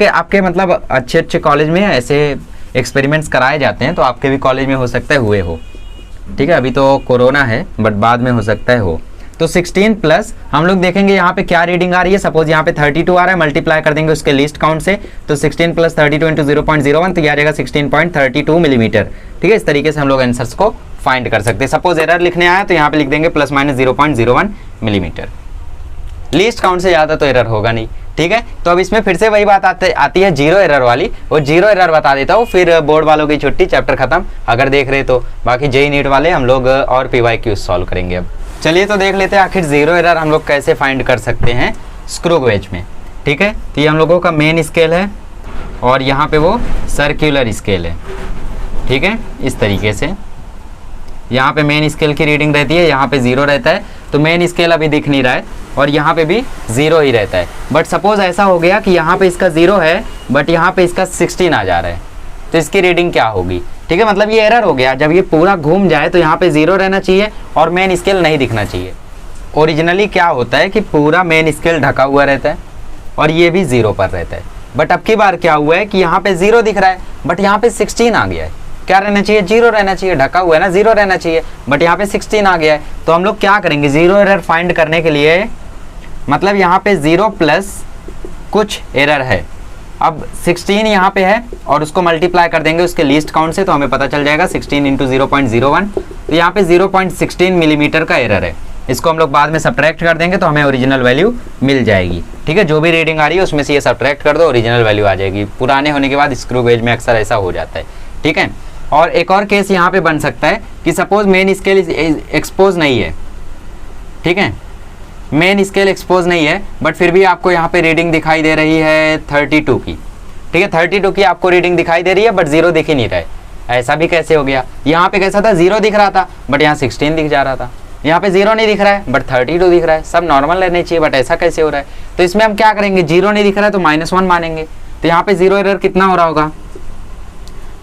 आपके मतलब अच्छे कॉलेज में ऐसे एक्सपेरिमेंट्स कराए जाते हैं, तो आपके भी कॉलेज में हो सकता है हुए हो। ठीक है, अभी तो कोरोना है बट बाद में हो सकता है हो। तो 16 प्लस हम लोग देखेंगे यहाँ पे क्या रीडिंग आ रही है। सपोज यहाँ पे 32 आ रहा है, मल्टीप्लाई कर देंगे उसके लीस्ट काउंट से, तो 16 प्लस 32 इंटू 0.01 तो ये आ जाएगा 16.32 मिलीमीटर। ठीक है, इस तरीके से हम लोग आंसर्स को फाइंड कर सकते हैं। सपोज एरर लिखने आया तो यहाँ पे लिख देंगे plus minus 0.01 millimetre. Least count से ज़्यादा तो एरर होगा नहीं। ठीक है, तो अब इसमें फिर से वही बात आती है जीरो एरर वाली। वो जीरो एरर बता देता हूँ, फिर बोर्ड वालों की छुट्टी, चैप्टर खत्म अगर देख रहे तो। बाकी जेई नीट वाले हम लोग और PYQ सॉल्व करेंगे। अब चलिए तो देख लेते हैं आखिर जीरो एरर हम लोग कैसे फाइंड कर सकते हैं स्क्रू गेज में। ठीक है, तो ये हम लोगों का मेन स्केल है और यहाँ पे वो सर्कुलर स्केल है। ठीक है, इस तरीके से यहाँ पे मेन स्केल की रीडिंग रहती है, यहाँ पे 0 रहता है। तो मेन स्केल अभी दिख नहीं रहा है और यहाँ पे भी 0 ही रहता है। बट सपोज ऐसा हो गया कि यहाँ पे इसका 0 है बट यहाँ पे इसका 16 आ जा रहा है, तो इसकी रीडिंग क्या होगी। ठीक है, मतलब ये एरर हो गया। जब ये पूरा घूम जाए तो यहाँ पे 0 रहना चाहिए और मेन स्केल नहीं दिखना चाहिए। ओरिजिनली क्या होता है कि पूरा मेन स्केल ढका हुआ रहता है और ये भी 0 पर रहता है। बट अब की बार क्या हुआ है कि यहाँ पे 0 दिख रहा है बट यहाँ पे 16 आ गया है। क्या रहना चाहिए, 0 रहना चाहिए, ढका हुआ है ना, 0 रहना चाहिए, बट यहाँ पे 16 आ गया है। तो हम लोग क्या करेंगे, जीरो एरर फाइंड करने के लिए, मतलब यहाँ पे 0 प्लस कुछ एरर है। अब 16 यहाँ पे है और उसको मल्टीप्लाई कर देंगे उसके लीस्ट काउंट से, तो हमें पता चल जाएगा 16 इंटू 0.01। तो यहाँ पे 0.16 मिलीमीटर का एरर है। इसको हम लोग बाद में सब्ट्रैक्ट कर देंगे तो हमें ओरिजिनल वैल्यू मिल जाएगी। ठीक है, जो भी रीडिंग आ रही है उसमें से ये सब्ट्रैक्ट कर दो, ओरिजिनल वैल्यू आ जाएगी। पुराने होने के बाद स्क्रू गेज में अक्सर ऐसा हो जाता है। ठीक है, और एक और केस यहाँ पे बन सकता है कि सपोज मेन स्केल एक्सपोज नहीं है। ठीक है, मेन स्केल एक्सपोज नहीं है बट फिर भी आपको यहाँ पे रीडिंग दिखाई दे रही है 32 की। ठीक है, 32 की आपको रीडिंग दिखाई दे रही है बट 0 दिख ही नहीं रहा है। ऐसा भी कैसे हो गया, यहाँ पे कैसा था 0 दिख रहा था बट यहाँ 16 दिख जा रहा था, यहाँ पे 0 नहीं दिख रहा है बट 32 दिख रहा है। सब नॉर्मल रहने चाहिए बट ऐसा कैसे हो रहा है। तो इसमें हम क्या करेंगे, 0 नहीं दिख रहा है तो -1 मानेंगे। तो यहाँ पे 0 एरर कितना हो रहा होगा,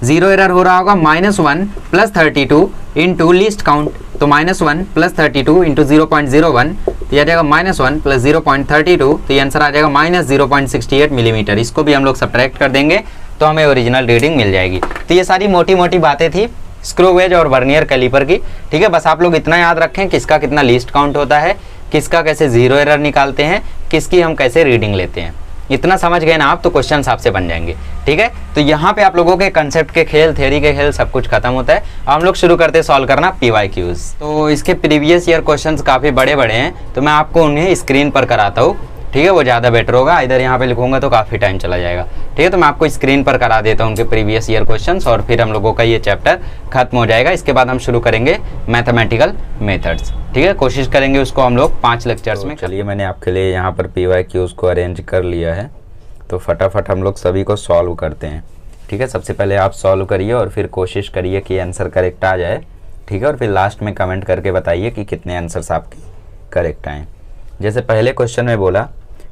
0 एरर हो रहा होगा -1 प्लस 32 इंटू लीस्ट काउंट। तो -1 प्लस 32 इंटू 0.01 तो यह आ जाएगा -1 प्लस 0.32, तो ये आंसर आ जाएगा -0.68 मिलीमीटर। इसको भी हम लोग सब्ट्रैक्ट कर देंगे तो हमें ओरिजिनल रीडिंग मिल जाएगी। तो ये सारी मोटी मोटी बातें थी स्क्रू गेज और वर्नियर कैलिपर की। ठीक है, बस आप लोग इतना याद रखें किसका कितना लीस्ट काउंट होता है, किसका कैसे 0 एरर निकालते हैं, किसकी हम कैसे रीडिंग लेते हैं। इतना समझ गए ना आप तो क्वेश्चंस आपसे बन जाएंगे। ठीक है, तो यहाँ पे आप लोगों के कंसेप्ट के खेल, थ्योरी के खेल सब कुछ खत्म होता है। अब हम लोग शुरू करते हैं सॉल्व करना PYQs। तो इसके प्रीवियस ईयर क्वेश्चंस काफ़ी बड़े बड़े हैं तो मैं आपको उन्हें स्क्रीन पर कराता हूँ। ठीक है, वो ज़्यादा बेटर होगा। इधर यहाँ पे लिखूंगा तो काफ़ी टाइम चला जाएगा। ठीक है, तो मैं आपको स्क्रीन पर करा देता हूँ उनके प्रीवियस ईयर क्वेश्चंस और फिर हम लोगों का ये चैप्टर खत्म हो जाएगा। इसके बाद हम शुरू करेंगे मैथमेटिकल मेथड्स। ठीक है, कोशिश करेंगे उसको हम लोग 5 लेक्चर्स में। चलिए, मैंने आपके लिए यहाँ पर PYQs को अरेंज कर लिया है, तो फटाफट हम लोग सभी को सॉल्व करते हैं। ठीक है, सबसे पहले आप सॉल्व करिए और फिर कोशिश करिए कि आंसर करेक्ट आ जाए। ठीक है, और फिर लास्ट में कमेंट करके बताइए कि कितने आंसर्स आपके करेक्ट आए। जैसे पहले क्वेश्चन में बोला,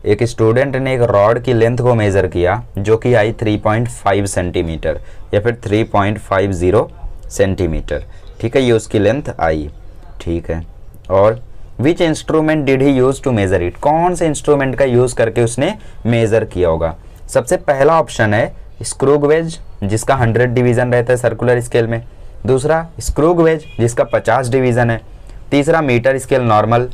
एक स्टूडेंट ने एक रॉड की लेंथ को मेज़र किया जो कि आई 3.5 सेंटीमीटर या फिर 3.50 सेंटीमीटर। ठीक है, ये उसकी लेंथ आई। ठीक है, और which instrument did he use to measure it, कौन से इंस्ट्रूमेंट का यूज़ करके उसने मेज़र किया होगा। सबसे पहला ऑप्शन है स्क्रू गेज जिसका 100 डिवीज़न रहता है सर्कुलर स्केल में। दूसरा स्क्रू गेज जिसका 50 डिवीज़न है, तीसरा metre scale normal,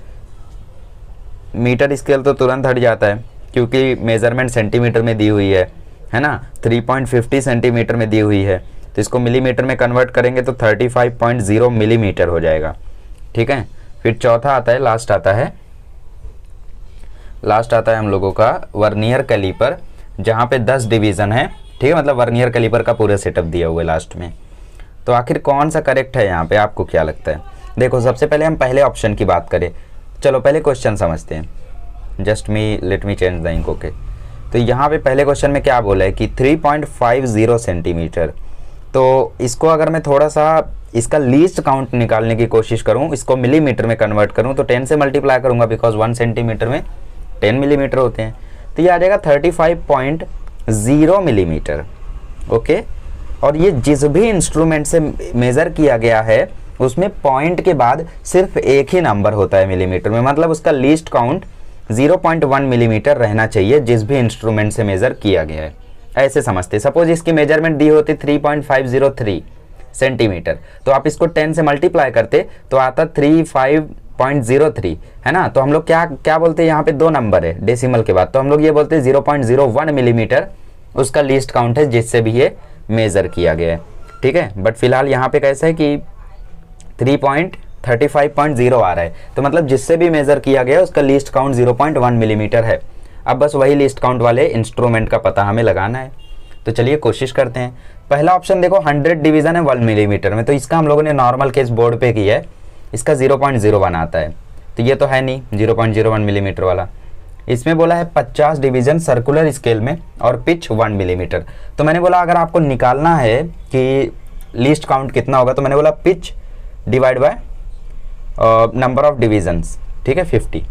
metre scale तो तुरंत हट जाता है क्योंकि मेज़रमेंट सेंटीमीटर में दी हुई है ना, 3.50 सेंटीमीटर में दी हुई है, तो इसको मिलीमीटर में कन्वर्ट करेंगे तो 35.0 मिलीमीटर हो जाएगा, ठीक है। फिर चौथा आता है, लास्ट आता है हम लोगों का वर्नियर कैलिपर, जहाँ पे 10 डिवीज़न है, ठीक है, मतलब वर्नियर कैलिपर का पूरा सेटअप दिया हुआ है लास्ट में। तो आखिर कौन सा करेक्ट है यहाँ पे, आपको क्या लगता है? देखो सबसे पहले हम पहले ऑप्शन की बात करें, चलो पहले क्वेश्चन समझते हैं। Let me change the ink, okay. तो यहाँ पे पहले क्वेश्चन में क्या बोला है कि 3.50 सेंटीमीटर, तो इसको अगर मैं थोड़ा सा इसका लीस्ट काउंट निकालने की कोशिश करूँ, इसको मिलीमीटर में कन्वर्ट करूँ तो 10 से मल्टीप्लाई करूँगा, बिकॉज 1 सेंटीमीटर में 10 मिलीमीटर होते हैं, तो ये आ जाएगा 35.0 मिलीमीटर, ओके। और ये जिस भी इंस्ट्रूमेंट से मेज़र किया गया है उसमें पॉइंट के बाद सिर्फ एक ही नंबर होता है मिलीमीटर में, मतलब उसका लीस्ट काउंट 0.1 मिलीमीटर रहना चाहिए जिस भी इंस्ट्रूमेंट से मेज़र किया गया है, ऐसे समझते। सपोज इसकी मेजरमेंट दी होती 3.503 सेंटीमीटर, तो आप इसको 10 से मल्टीप्लाई करते तो आता 35.03, है ना। तो हम लोग क्या बोलते हैं, यहाँ पे 2 नंबर है डेसिमल के बाद, तो हम लोग ये बोलते हैं 0.01 मिलीमीटर उसका लीस्ट काउंट है जिससे भी ये मेज़र किया गया है, ठीक है। बट फिलहाल यहाँ पे कैसा है कि 3.35.0 आ रहा है, तो मतलब जिससे भी मेज़र किया गया उसका लीस्ट काउंट 0.1 मिलीमीटर है। अब बस वही लीस्ट काउंट वाले इंस्ट्रूमेंट का पता हमें लगाना है, तो चलिए कोशिश करते हैं। पहला ऑप्शन देखो 100 डिवीज़न है 1 मिलीमीटर में, तो इसका हम लोगों ने नॉर्मल केस बोर्ड पे किया है, इसका 0.01 आता है, तो ये तो है नहीं 0.01 मिलीमीटर वाला। इसमें बोला है 50 डिवीज़न सर्कुलर स्केल में और पिच 1 मिलीमीटर, तो मैंने बोला अगर आपको निकालना है कि लीस्ट काउंट कितना होगा, तो मैंने बोला pitch divide by number of divisions, ठीक है, 50।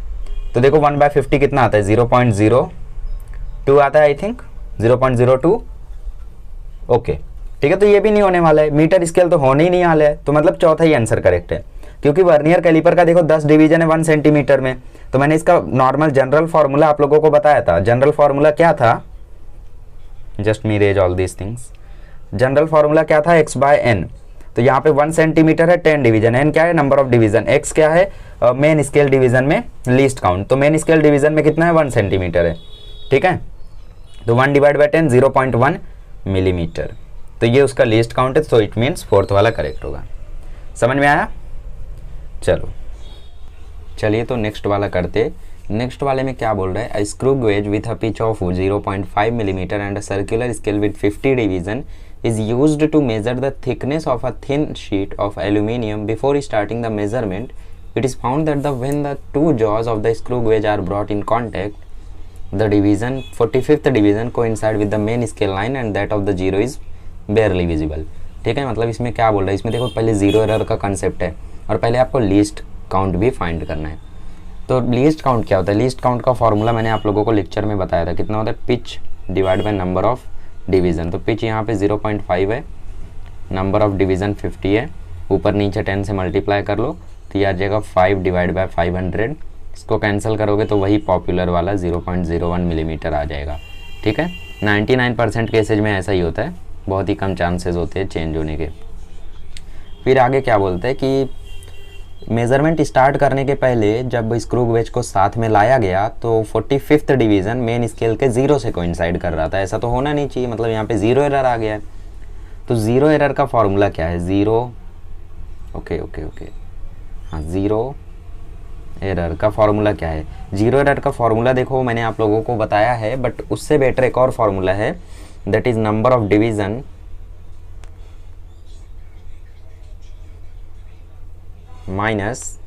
तो देखो 1/50 कितना आता है, 0.02 आता है, आई थिंक 0.02, ओके, ठीक है। तो ये भी नहीं होने वाला है, मीटर स्केल तो होने ही नहीं वाला है, तो मतलब चौथा ही आंसर करेक्ट है, क्योंकि वर्नियर कैलिपर का देखो 10 डिवीजन है 1 सेंटीमीटर में। तो मैंने इसका नॉर्मल जनरल फार्मूला आप लोगों को बताया था, जनरल फार्मूला क्या था, just me raise all these things. General formula क्या था, x/n, तो यहाँ पे 1 सेंटीमीटर है 10 डिवीजन, n क्या है नंबर ऑफ डिवीजन, x क्या है मेन स्केल डिवीजन में लीस्ट काउंट, तो मेन स्केल डिवीजन में कितना है 1 सेंटीमीटर है, ठीक है। तो 1 डिवाइड बाय 10 0.1 मिलीमीटर, तो ये उसका लीस्ट काउंट है, सो इट मीन्स फोर्थ वाला करेक्ट होगा। समझ में आया? चलिए तो नेक्स्ट वाला करते। नेक्स्ट वाले में क्या बोल रहा है, a screw gauge with a pitch of 0.5 millimetre and a circular scale with 50 division is used to measure the thickness of a thin sheet of aluminium before starting the measurement. It is found that when the two jaws of the screw gauge are brought in contact, the 45th division coincide with the main scale line and that of the zero is barely visible, ठीक है। मतलब इसमें क्या बोल रहा है, इसमें देखो पहले जीरो एरर का कंसेप्ट है और पहले आपको लीस्ट काउंट भी फाइंड करना है। तो लीस्ट काउंट क्या होता है, लीस्ट काउंट का फॉर्मूला मैंने आप लोगों को लेक्चर में बताया था, कितना होता है, pitch divide by number of division. तो पिच यहाँ पे 0.5 है, नंबर ऑफ डिवीज़न 50 है, ऊपर नीचे 10 से मल्टीप्लाई कर लो तो ये आ जाएगा 5 डिवाइड बाय 500, इसको कैंसिल करोगे तो वही पॉपुलर वाला 0.01 मिलीमीटर आ जाएगा, ठीक है। 99% केसेज में ऐसा ही होता है, बहुत ही कम चांसेस होते हैं चेंज होने के। फिर आगे क्या बोलते हैं कि मेज़रमेंट स्टार्ट करने के पहले जब स्क्रू गेज को साथ में लाया गया तो 45th डिवीज़न मेन स्केल के 0 से कोइंसाइड कर रहा था, ऐसा तो होना नहीं चाहिए, मतलब यहाँ पे ज़ीरो एरर आ गया है। तो ज़ीरो एरर का फॉर्मूला क्या है, ज़ीरो हाँ ज़ीरो एरर का फॉर्मूला क्या है, ज़ीरो एरर का फॉर्मूला देखो मैंने आप लोगों को बताया है, बट उससे बेटर एक और फॉर्मूला है, that is number of division minus,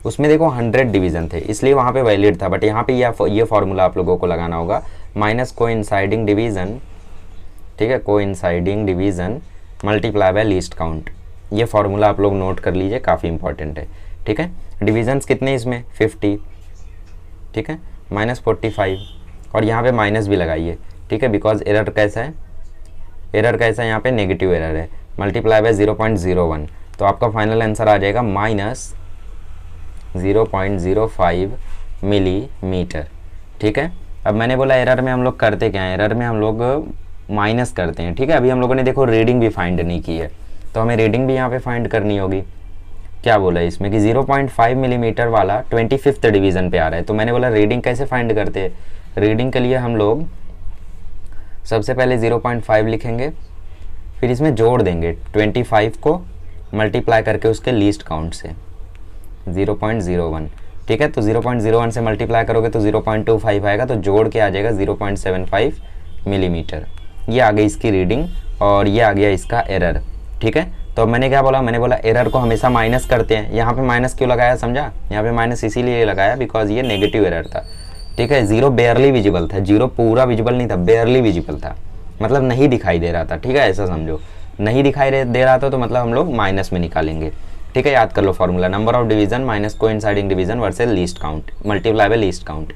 उसमें देखो 100 डिवीज़न थे इसलिए वहाँ पे वैलिड था, बट यहाँ पे ये फॉर्मूला आप लोगों को लगाना होगा, माइनस कोइंसाइडिंग डिवीज़न, ठीक है, coinciding division multiply by least count. ये फॉर्मूला आप लोग नोट कर लीजिए, काफ़ी इंपॉर्टेंट है, ठीक है। डिवीज़न्स कितने इसमें 50, ठीक है, माइनस 45 और यहाँ पे माइनस भी लगाइए, ठीक है, बिकॉज एरर कैसा है, यहाँ पे नेगेटिव एरर है, मल्टीप्लाई बाय 0.01, तो आपका फाइनल आंसर आ जाएगा माइनस 0.05 मिलीमीटर, ठीक है। अब मैंने बोला एरर में हम लोग करते क्या हैं, एरर में हम लोग माइनस करते हैं, ठीक है। अभी हम लोगों ने देखो रीडिंग भी फाइंड नहीं की है, तो हमें रीडिंग भी यहाँ पे फाइंड करनी होगी। क्या बोला है इसमें कि 0.5 मिलीमीटर वाला 25th डिवीज़न पे आ रहा है। तो मैंने बोला रीडिंग कैसे फाइंड करते हैं। रीडिंग के लिए हम लोग सबसे पहले 0.5 लिखेंगे, फिर इसमें जोड़ देंगे 25 को मल्टीप्लाई करके उसके लीस्ट काउंट से 0.01। ठीक है, तो 0.01 से मल्टीप्लाई करोगे तो 0.25 आएगा, तो जोड़ के आ जाएगा 0.75 मिलीमीटर। ये आ गई इसकी रीडिंग और ये आ गया इसका एरर। ठीक है, तो अब मैंने क्या बोला, मैंने बोला एरर को हमेशा माइनस करते हैं। यहाँ पे माइनस क्यों लगाया समझा, यहाँ पे माइनस इसीलिए लगाया बिकॉज ये नेगेटिव एरर था। ठीक है, 0 बेयरली विजिबल था, 0 पूरा विजिबल नहीं था, बेयरली विजिबल था, मतलब नहीं दिखाई दे रहा था। ठीक है, ऐसा समझो, नहीं दिखाई दे रहा था तो मतलब हम लोग माइनस में निकालेंगे। ठीक है, याद कर लो formula, number of division minus coinciding division versus least count multiply by least count.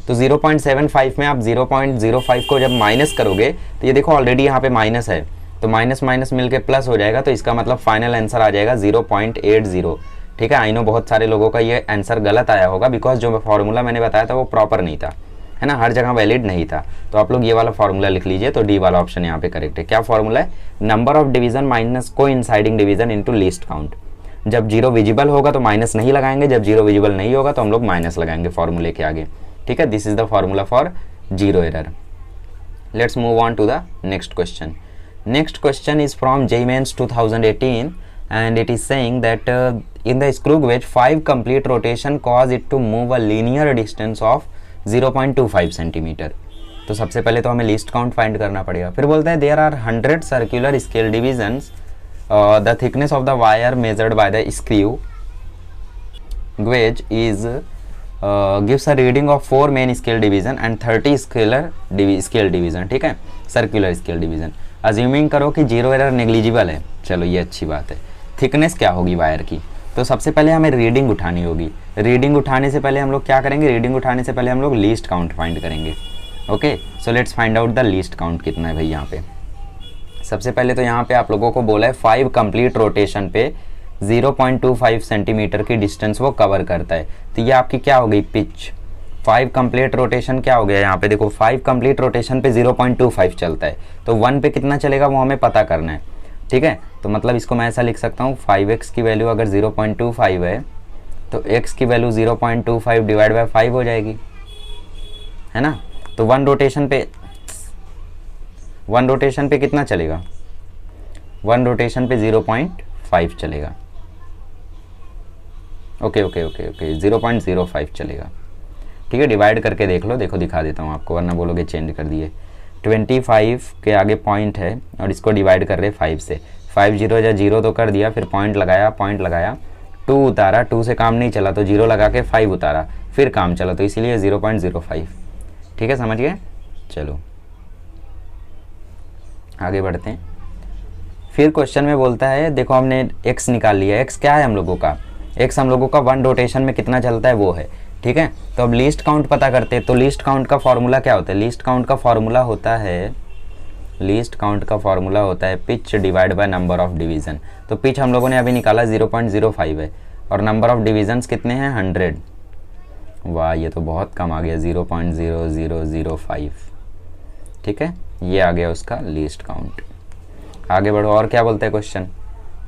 तो 0.75 में आप 0.05 को जब माइनस करोगे तो ये देखो ऑलरेडी यहाँ पे माइनस है, तो माइनस माइनस मिलके प्लस हो जाएगा, तो इसका मतलब फाइनल आंसर आ जाएगा 0.80। ठीक है, आई नो बहुत सारे लोगों का ये आंसर गलत आया होगा बिकॉज जो फॉर्मूला मैंने बताया था वो प्रॉपर नहीं था, है ना, हर जगह वैलिड नहीं था। तो आप लोग ये वाला फॉर्मूला लिख लीजिए, तो डी वाला ऑप्शन यहाँ पे करेक्ट है। क्या फॉर्मूला है, number of division minus coinciding division into least count. जब 0 विजिबल होगा तो माइनस नहीं लगाएंगे, जब 0 विजिबल नहीं होगा तो हम लोग माइनस लगाएंगे फॉर्मूले के आगे। ठीक है, this is the formula for zero error. Let's move on to the next question. Next question is from JEE Mains 2018 and it is saying that in the screw gauge 5 complete rotation cause it to move a linear distance of 0.25 centimeter। तो सबसे पहले तो हमें least count find करना पड़ेगा। फिर बोलता है there are 100 circular scale divisions, the thickness of the wire measured by the screw gauge is gives a reading of 4 main scale division and 30 scale division। ठीक है, सर्कुलर स्केल डिवीजन। अज्यूमिंग करो कि zero error negligible है, चलो ये अच्छी बात है। थिकनेस क्या होगी वायर की, तो सबसे पहले हमें रीडिंग उठानी होगी। रीडिंग उठाने से पहले हम लोग क्या करेंगे, रीडिंग उठाने से पहले हम लोग लीस्ट काउंट फाइंड करेंगे। Okay, so let's find out the least count कितना है भाई। यहाँ पे सबसे पहले तो यहाँ पे आप लोगों को बोला है 5 कंप्लीट रोटेशन पे 0.25 सेंटीमीटर की डिस्टेंस वो कवर करता है। तो ये आपकी क्या हो गई, पिच। 5 कंप्लीट रोटेशन क्या हो गया, यहाँ पे देखो 5 कंप्लीट रोटेशन पे 0.25 चलता है, तो 1 पे कितना चलेगा वो हमें पता करना है। ठीक है, तो मतलब इसको मैं ऐसा लिख सकता हूँ 5x की वैल्यू अगर 0.25 है तो x की वैल्यू 0.25 डिवाइड बाय 5 हो जाएगी, है ना। तो 1 रोटेशन पे कितना चलेगा, 1 रोटेशन पे 0.5 चलेगा। ओके 0.05 चलेगा। ठीक है, डिवाइड करके देख लो, देखो दिखा देता हूँ आपको वरना बोलोगे चेंज कर दिए। 25 के आगे पॉइंट है और इसको डिवाइड कर रहे 5 से, 5 0 या 0 तो कर दिया, फिर पॉइंट लगाया 2 उतारा, 2 से काम नहीं चला तो 0 लगा के 5 उतारा, फिर काम चला, तो इसीलिए 0.05। ठीक है, समझ गए। चलो आगे बढ़ते हैं। फिर क्वेश्चन में बोलता है देखो हमने x निकाल लिया, x क्या है हम लोगों का, x हम लोगों का 1 रोटेशन में कितना चलता है वो है। ठीक है, तो अब लीस्ट काउंट पता करते हैं। तो लीस्ट काउंट का फॉर्मूला क्या होता है, लीस्ट काउंट का फॉर्मूला होता है pitch divide by number of division. तो पिच हम लोगों ने अभी निकाला 0.05 है और नंबर ऑफ डिवीजन्स कितने हैं 100। वाह, ये तो बहुत कम आ गया 0.0005। ठीक है, ये आ गया उसका लीस्ट काउंट। आगे बढ़ो, और क्या बोलता है क्वेश्चन।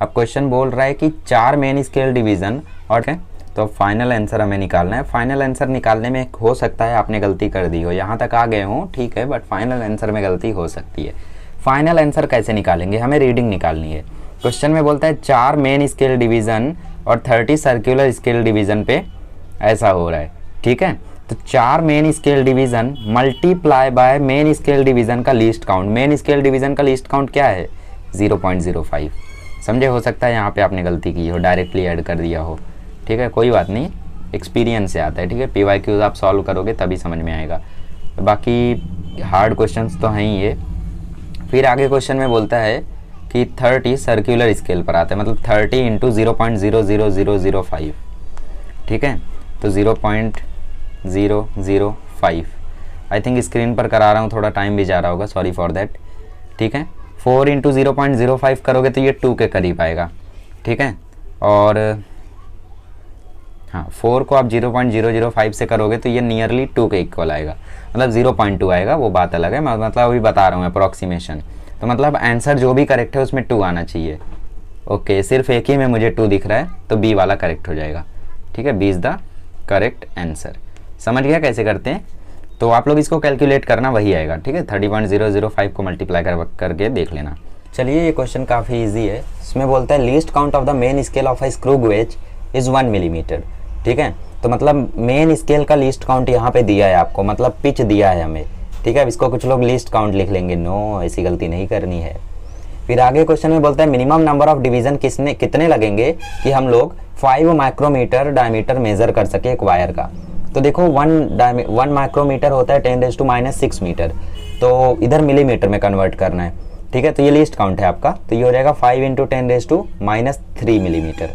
अब क्वेश्चन बोल रहा है कि 4 मेन स्केल डिवीजन और क्या, तो फाइनल आंसर हमें निकालना है। फाइनल आंसर निकालने में हो सकता है आपने गलती कर दी हो, यहाँ तक आ गए हो ठीक है, बट फाइनल आंसर में गलती हो सकती है। फाइनल आंसर कैसे निकालेंगे, हमें रीडिंग निकालनी है। क्वेश्चन में बोलता है 4 मेन स्केल डिवीजन और 30 सर्कुलर स्केल डिवीजन पे ऐसा हो रहा है। ठीक है, तो 4 main scale division multiply by main scale division का least count. Main scale division का लीस्ट काउंट क्या है 0.05। समझे, हो सकता है यहाँ पे आपने गलती की हो, डायरेक्टली ऐड कर दिया हो। ठीक है, कोई बात नहीं, एक्सपीरियंस से आता है। ठीक है, PYQs आप सॉल्व करोगे तभी समझ में आएगा, बाकी हार्ड क्वेश्चंस तो हैं ही ये। फिर आगे क्वेश्चन में बोलता है कि 30 सर्कुलर स्केल पर आता है, मतलब 30 इंटू 0.00005। ठीक है, तो 0.005 आई थिंक स्क्रीन पर करा रहा हूँ, थोड़ा टाइम भी जा रहा होगा, सॉरी फॉर दैट। ठीक है, 4 इंटू 0.05 करोगे तो ये 2 के करीब आएगा। ठीक है, और हाँ 4 को आप 0.005 से करोगे तो ये नियरली 2 के इक्वल आएगा, मतलब 0.2 आएगा, वो बात अलग है, मतलब अभी बता रहा हूँ अप्रॉक्सीमेशन। तो मतलब आंसर जो भी करेक्ट है उसमें 2 आना चाहिए। ओके, सिर्फ एक ही में मुझे 2 दिख रहा है, तो बी वाला करेक्ट हो जाएगा। ठीक है, B is the correct answer. समझ गया कैसे करते हैं? तो आप लोग इसको कैलकुलेट करना, वही आएगा। ठीक है, 30.005 को मल्टीप्लाई करके देख लेना। चलिए, ये क्वेश्चन काफ़ी इजी है। इसमें बोलता है least count of the main scale of a screw gauge is 1 millimetre. ठीक है, तो मतलब मेन स्केल का लीस्ट काउंट यहाँ पे दिया है आपको, मतलब पिच दिया है हमें। ठीक है, अब इसको कुछ लोग लीस्ट काउंट लिख लेंगे, नो, ऐसी गलती नहीं करनी है। फिर आगे क्वेश्चन में बोलता है मिनिमम नंबर ऑफ डिवीजन कितने लगेंगे कि हम लोग 5 माइक्रोमीटर डायमीटर मेजर कर सके एक वायर का। तो देखो 1 माइक्रोमीटर होता है 10⁻⁻6 मीटर, तो इधर मिलीमीटर में कन्वर्ट करना है। ठीक है, तो ये लीस्ट काउंट है आपका, तो ये हो जाएगा 5 × 10⁻³ मिलीमीटर।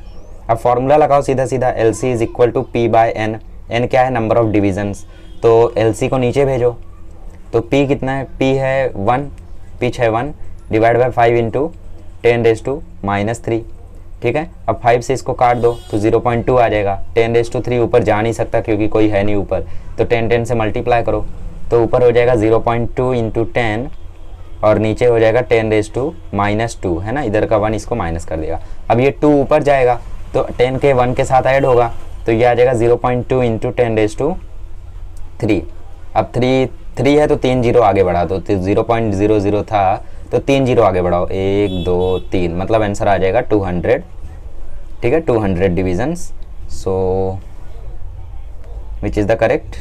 अब फॉर्मूला लगाओ सीधा सीधा, LC is equal to P/N। N क्या है? Number of divisions. तो LC को नीचे भेजो, तो P कितना है? P है 1, पिच है 1, डिवाइड बाय 5 × 10⁻³ ठीक है, अब 5 से इसको काट दो तो 0.2 आ जाएगा। 10⁻³ ऊपर जा नहीं सकता क्योंकि कोई है नहीं ऊपर, तो 10 से मल्टीप्लाई करो तो ऊपर हो जाएगा 0.2 × 10 और नीचे हो जाएगा 10⁻², है ना, इधर का 1 इसको माइनस कर देगा। अब ये 2 ऊपर जाएगा तो 10 के 1 के साथ ऐड होगा, तो ये आ जाएगा 0.2 × 10⁻3। अब 3 है तो 3 जीरो आगे बढ़ा दो, तो 0.00 था तो 3 जीरो आगे बढ़ाओ, 1 2 3, मतलब आंसर आ जाएगा 200। ठीक है, 200 divisions. So which is the correct?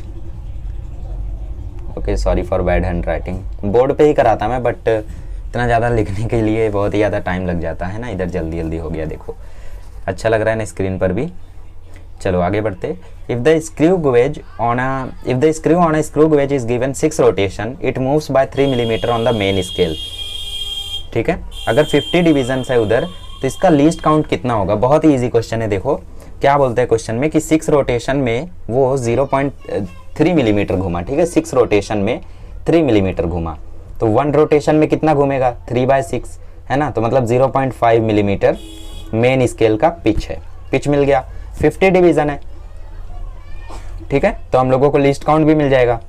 Okay, sorry for bad hand writing. Board पे ही कराता मैं, बट इतना ज़्यादा लिखने के लिए बहुत ही ज़्यादा टाइम लग जाता है ना, इधर जल्दी जल्दी हो गया। देखो अच्छा लग रहा है ना स्क्रीन पर भी। चलो आगे बढ़ते। If the screw on a screw gauge is given 6 rotation, it moves bye 3 millimetre on the main scale. ठीक है, अगर 50 डिविजन है उधर, तो इसका लीस्ट काउंट कितना होगा? बहुत ही इजी क्वेश्चन है। देखो क्या बोलते हैं क्वेश्चन में कि 6 रोटेशन में वो 0.3 मिलीमीटर घूमा। ठीक है, 6 रोटेशन में 3 मिलीमीटर घूमा, तो 1 रोटेशन में कितना घूमेगा? 3/6, है ना, तो मतलब 0.5 मिलीमीटर मेन स्केल का पिच है। पिच मिल गया, 50 डिवीजन है। ठीक है, तो हम लोगों को लीस्ट काउंट भी मिल जाएगा।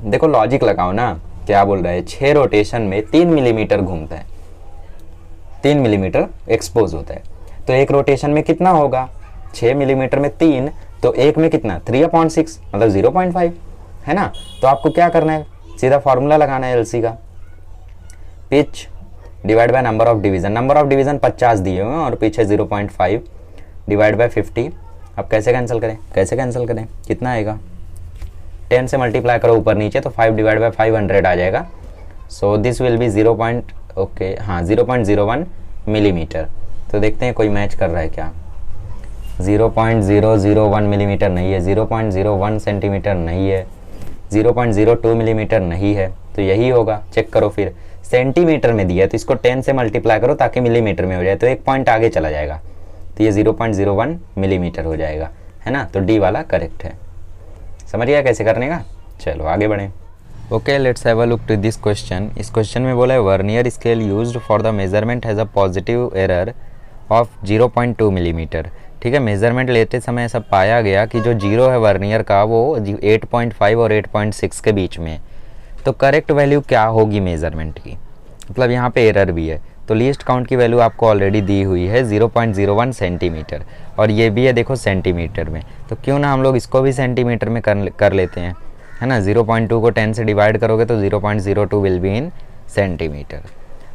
देखो लॉजिक लगाओ ना, क्या बोल रहा है? 6 रोटेशन में 3 मिलीमीटर घूमता है, 3 मिलीमीटर एक्सपोज होता है, तो एक रोटेशन में कितना होगा? 6 मिलीमीटर में 3, तो एक में कितना? 3/6, मतलब 0.5, है ना। तो आपको क्या करना है? सीधा फॉर्मूला लगाना है LC का, pitch divide by number of division. Number of division 50 दिए हुए हैं और पिच है 0.5 डिवाइड बाय 50। अब कैसे कैंसिल करें? कितना आएगा? 10 से मल्टीप्लाई करो ऊपर नीचे, तो 5 डिवाइड बाय 500 आ जाएगा। So this will be 0.01 millimetre. तो देखते हैं कोई मैच कर रहा है क्या। 0.001 मिलीमीटर नहीं है, 0.01 सेंटीमीटर नहीं है, 0.02 मिलीमीटर नहीं है, तो यही होगा। चेक करो फिर, सेंटीमीटर में दिया है तो इसको 10 से मल्टीप्लाई करो ताकि मिलीमीटर में हो जाए, तो 1 पॉइंट आगे चला जाएगा, तो ये 0.01 मिलीमीटर हो जाएगा, है ना। तो डी वाला करेक्ट है। समझ गया कैसे करने का? चलो आगे बढ़ें। Okay, let's have a look to this question. इस क्वेश्चन में बोला है vernier scale used for the measurement has a positive error of 0.2 millimetre. ठीक है, मेजरमेंट लेते समय ऐसा पाया गया कि जो जीरो है वर्नियर का वो 8.5 और 8.6 के बीच में, तो करेक्ट वैल्यू क्या होगी मेजरमेंट की? मतलब यहाँ पे एरर भी है, तो लीस्ट काउंट की वैल्यू आपको ऑलरेडी दी हुई है 0.01 सेंटीमीटर, और ये भी है देखो सेंटीमीटर में, तो क्यों ना हम लोग इसको भी सेंटीमीटर में कर लेते हैं, है ना। 0.2 को 10 से डिवाइड करोगे तो 0.02 विल बी इन सेंटीमीटर।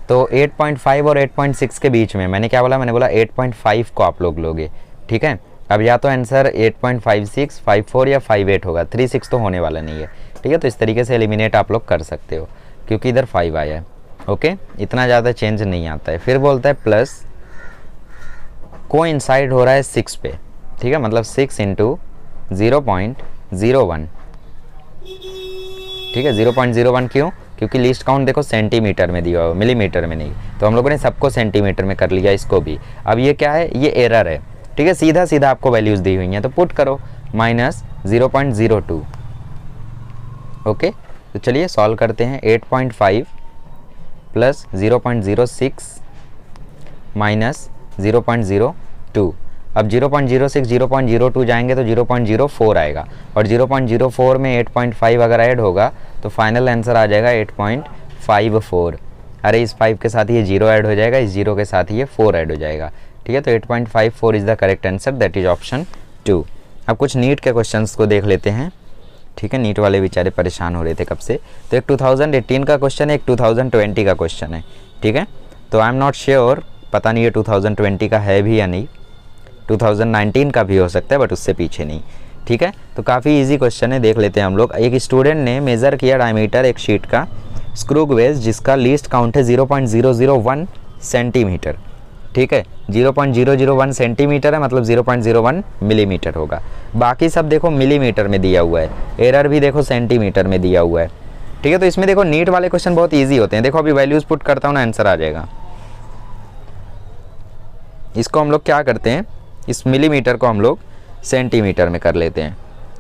तो 8.5 और 8.6 के बीच में, मैंने क्या बोला? मैंने बोला 8.5 को आप लोग लोगे। ठीक है, अब या तो आंसर 8.56, 54 या 58 होगा, 36 तो होने वाला नहीं है। ठीक है, तो इस तरीके से एलिमिनेट आप लोग कर सकते हो क्योंकि इधर 5 आया है। ओके, इतना ज़्यादा चेंज नहीं आता है। फिर बोलता है प्लस को इंसाइड हो रहा है 6 पे। ठीक है, मतलब 6 × 0.01। ठीक है, 0.01 क्यों? क्योंकि लीस्ट काउंट देखो सेंटीमीटर में दिया हुआ, मिलीमीटर में नहीं, तो हम लोगों ने सबको सेंटीमीटर में कर लिया, इसको भी। अब ये क्या है? ये एरर है। ठीक है, सीधा सीधा आपको वैल्यूज़ दी हुई हैं, तो पुट करो -0.02। ओके, तो चलिए सॉल्व करते हैं। 8.5 प्लस 0.06 माइनस 0.02। अब 0.06 0.02 जाएंगे तो 0.04 आएगा, और 0.04 में 8.5 अगर ऐड होगा तो फाइनल आंसर आ जाएगा 8.54। अरे इस 5 के साथ ये 0 ऐड हो जाएगा, इस 0 के साथ ये 4 ऐड हो जाएगा, ठीक है। तो 8.54 is the correct answer, that is option 2। अब कुछ नीट के क्वेश्चंस को देख लेते हैं, ठीक है। नीट वाले बेचारे परेशान हो रहे थे कब से। तो एक 2018 का क्वेश्चन है, एक 2020 का क्वेश्चन है, ठीक है। तो आई एम नॉट श्योर, पता नहीं ये 2020 का है भी या नहीं, 2019 का भी हो सकता है बट उससे पीछे नहीं, ठीक है। तो काफ़ी इजी क्वेश्चन है, देख लेते हैं हम लोग। एक स्टूडेंट ने मेज़र किया डायमीटर एक शीट का स्क्रू गेज जिसका लीस्ट काउंट है 0.001 सेंटीमीटर, ठीक है। 0.001 सेंटीमीटर है, मतलब 0.01 मिलीमीटर होगा। बाकी सब देखो मिलीमीटर में दिया हुआ है, एरर भी देखो सेंटीमीटर में दिया हुआ है, ठीक है। तो इसमें देखो नीट वाले क्वेश्चन बहुत ईजी होते हैं। देखो अभी वैल्यूज़ पुट करता हूँ ना, आंसर आ जाएगा। इसको हम लोग क्या करते हैं, इस मिलीमीटर को हम लोग सेंटीमीटर में कर लेते हैं।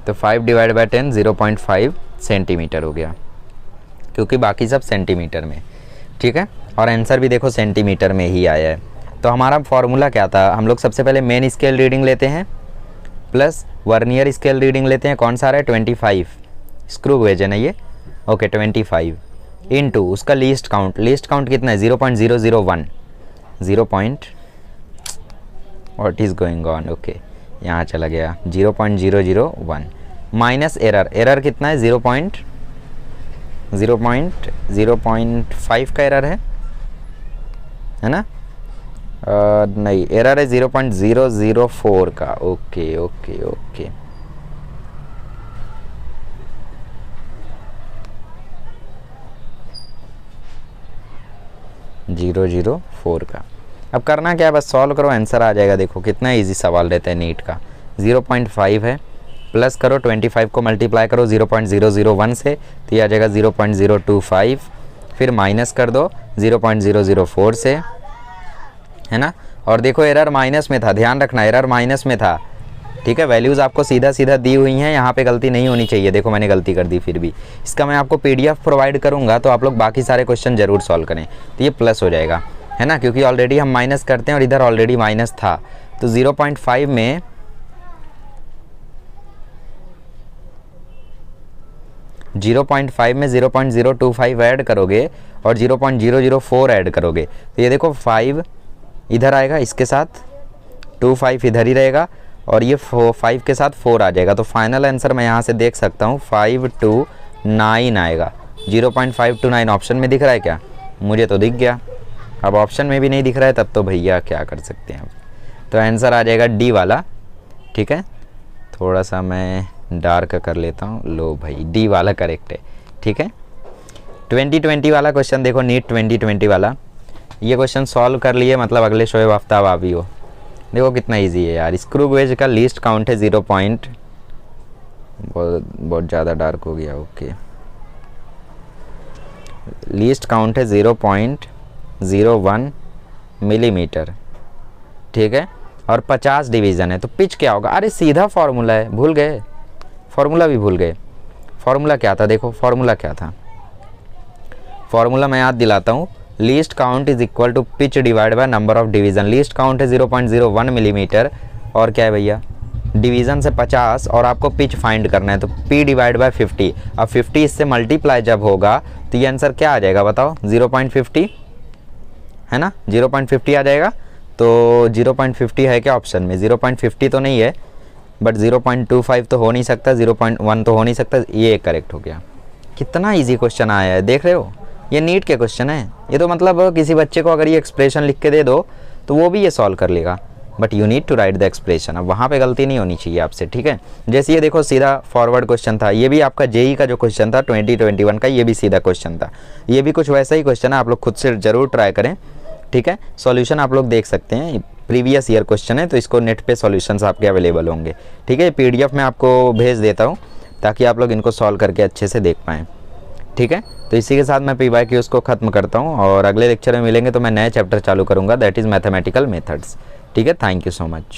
तो 5/10 0.5 सेंटीमीटर हो गया, क्योंकि बाकी सब सेंटीमीटर में, ठीक है। और आंसर भी देखो सेंटीमीटर में ही आया है। तो हमारा फॉर्मूला क्या था, हम लोग सबसे पहले मेन स्केल रीडिंग लेते हैं प्लस वर्नियर स्केल रीडिंग लेते हैं। कौन सा रहा है, 25 स्क्रू गेज है ना ये, ओके 25 इनटू उसका लीस्ट काउंट। लीस्ट काउंट कितना है, 0.001 what is going on, okay यहाँ चला गया 0.001 माइनस एरर। एरर कितना है, 0.05 का एरर है ना। नहीं, एरर है 0.004 का, ओके ओके ओके। जीरो 4 का। अब करना क्या है, बस सॉल्व करो, आंसर आ जाएगा। देखो कितना इजी सवाल रहता है नीट का। 0.5 है, प्लस करो 25 को मल्टीप्लाई करो 0.001 से, तो ये आ जाएगा 0.025, फिर माइनस कर दो 0.004 से, है ना। और देखो एरर माइनस में था, ध्यान रखना एरर माइनस में था, ठीक है। वैल्यूज़ आपको सीधा सीधा दी हुई हैं, यहाँ पे गलती नहीं होनी चाहिए। देखो मैंने गलती कर दी, फिर भी इसका मैं आपको PDF प्रोवाइड करूँगा, तो आप लोग बाकी सारे क्वेश्चन ज़रूर सॉल्व करें, तो ये प्लस हो जाएगा, है ना, क्योंकि ऑलरेडी हम माइनस करते हैं और इधर ऑलरेडी माइनस था। तो 0.5 में 0.025 ऐड करोगे और 0.004 ऐड करोगे, तो ये देखो 5 इधर आएगा, इसके साथ 25 इधर ही रहेगा, और ये 5 के साथ 4 आ जाएगा। तो फाइनल आंसर मैं यहाँ से देख सकता हूँ 529 आएगा। 0.529 ऑप्शन में दिख रहा है क्या, मुझे तो दिख गया। अब ऑप्शन में भी नहीं दिख रहा है, तब तो भैया क्या कर सकते हैं। अब तो आंसर आ जाएगा डी वाला, ठीक है। थोड़ा सा मैं डार्क कर लेता हूँ, लो भाई डी वाला करेक्ट है, ठीक है। 2020 वाला क्वेश्चन देखो, नीट 2020 वाला, ये क्वेश्चन सॉल्व कर लिए, मतलब अगले शोएब आफ्ताब आप ही हो। देखो कितना इजी है यार। स्क्रू गेज का लीस्ट काउंट है 0. बहुत ज़्यादा डार्क हो गया, ओके। लीस्ट काउंट है 0.01 मिलीमीटर, ठीक है। और 50 डिवीज़न है, तो पिच क्या होगा। अरे सीधा फार्मूला है, भूल गए, फार्मूला भी भूल गए। फार्मूला क्या था, देखो फार्मूला क्या था, फार्मूला मैं याद दिलाता हूँ। Least count is equal to pitch divide by number of division. Least count है 0.01 मिलीमीटर, और क्या है भैया, डिवीज़न से 50, और आपको पिच फाइंड करना है, तो P डिवाइड बाय 50। अब 50 इससे मल्टीप्लाई जब होगा तो ये आंसर क्या आ जाएगा बताओ, 0.50 है ना, 0.50 आ जाएगा। तो 0.50 है क्या ऑप्शन में, 0.50 तो नहीं है, बट 0.25 तो हो नहीं सकता, 0.1 तो हो नहीं सकता, ये करेक्ट हो गया। कितना इजी क्वेश्चन आया है, देख रहे हो, ये नीट के क्वेश्चन है। ये तो मतलब किसी बच्चे को अगर ये एक्सप्रेशन लिख के दे दो तो वो भी ये सॉल्व कर लेगा, but you need to write the expression. अब वहाँ पे गलती नहीं होनी चाहिए आपसे, ठीक है। जैसे ये देखो सीधा फॉरवर्ड क्वेश्चन था, ये भी आपका जेई का जो क्वेश्चन था 2021 का, ये भी सीधा क्वेश्चन था। ये भी कुछ वैसा ही क्वेश्चन है, आप लोग खुद से ज़रूर ट्राई करें, ठीक है। सॉल्यूशन आप लोग देख सकते हैं, प्रीवियस ईयर क्वेश्चन है, तो इसको नेट पे सॉल्यूशंस आपके अवेलेबल होंगे, ठीक है। PDF में आपको भेज देता हूँ ताकि आप लोग इनको सॉल्व करके अच्छे से देख पाएँ, ठीक है। तो इसी के साथ मैं PYQs को ख़त्म करता हूँ, और अगले लेक्चर में मिलेंगे तो मैं नए चैप्टर चालू करूँगा, दैट इज़ मैथमेटिकल मेथड्स, ठीक है। Thank you so much.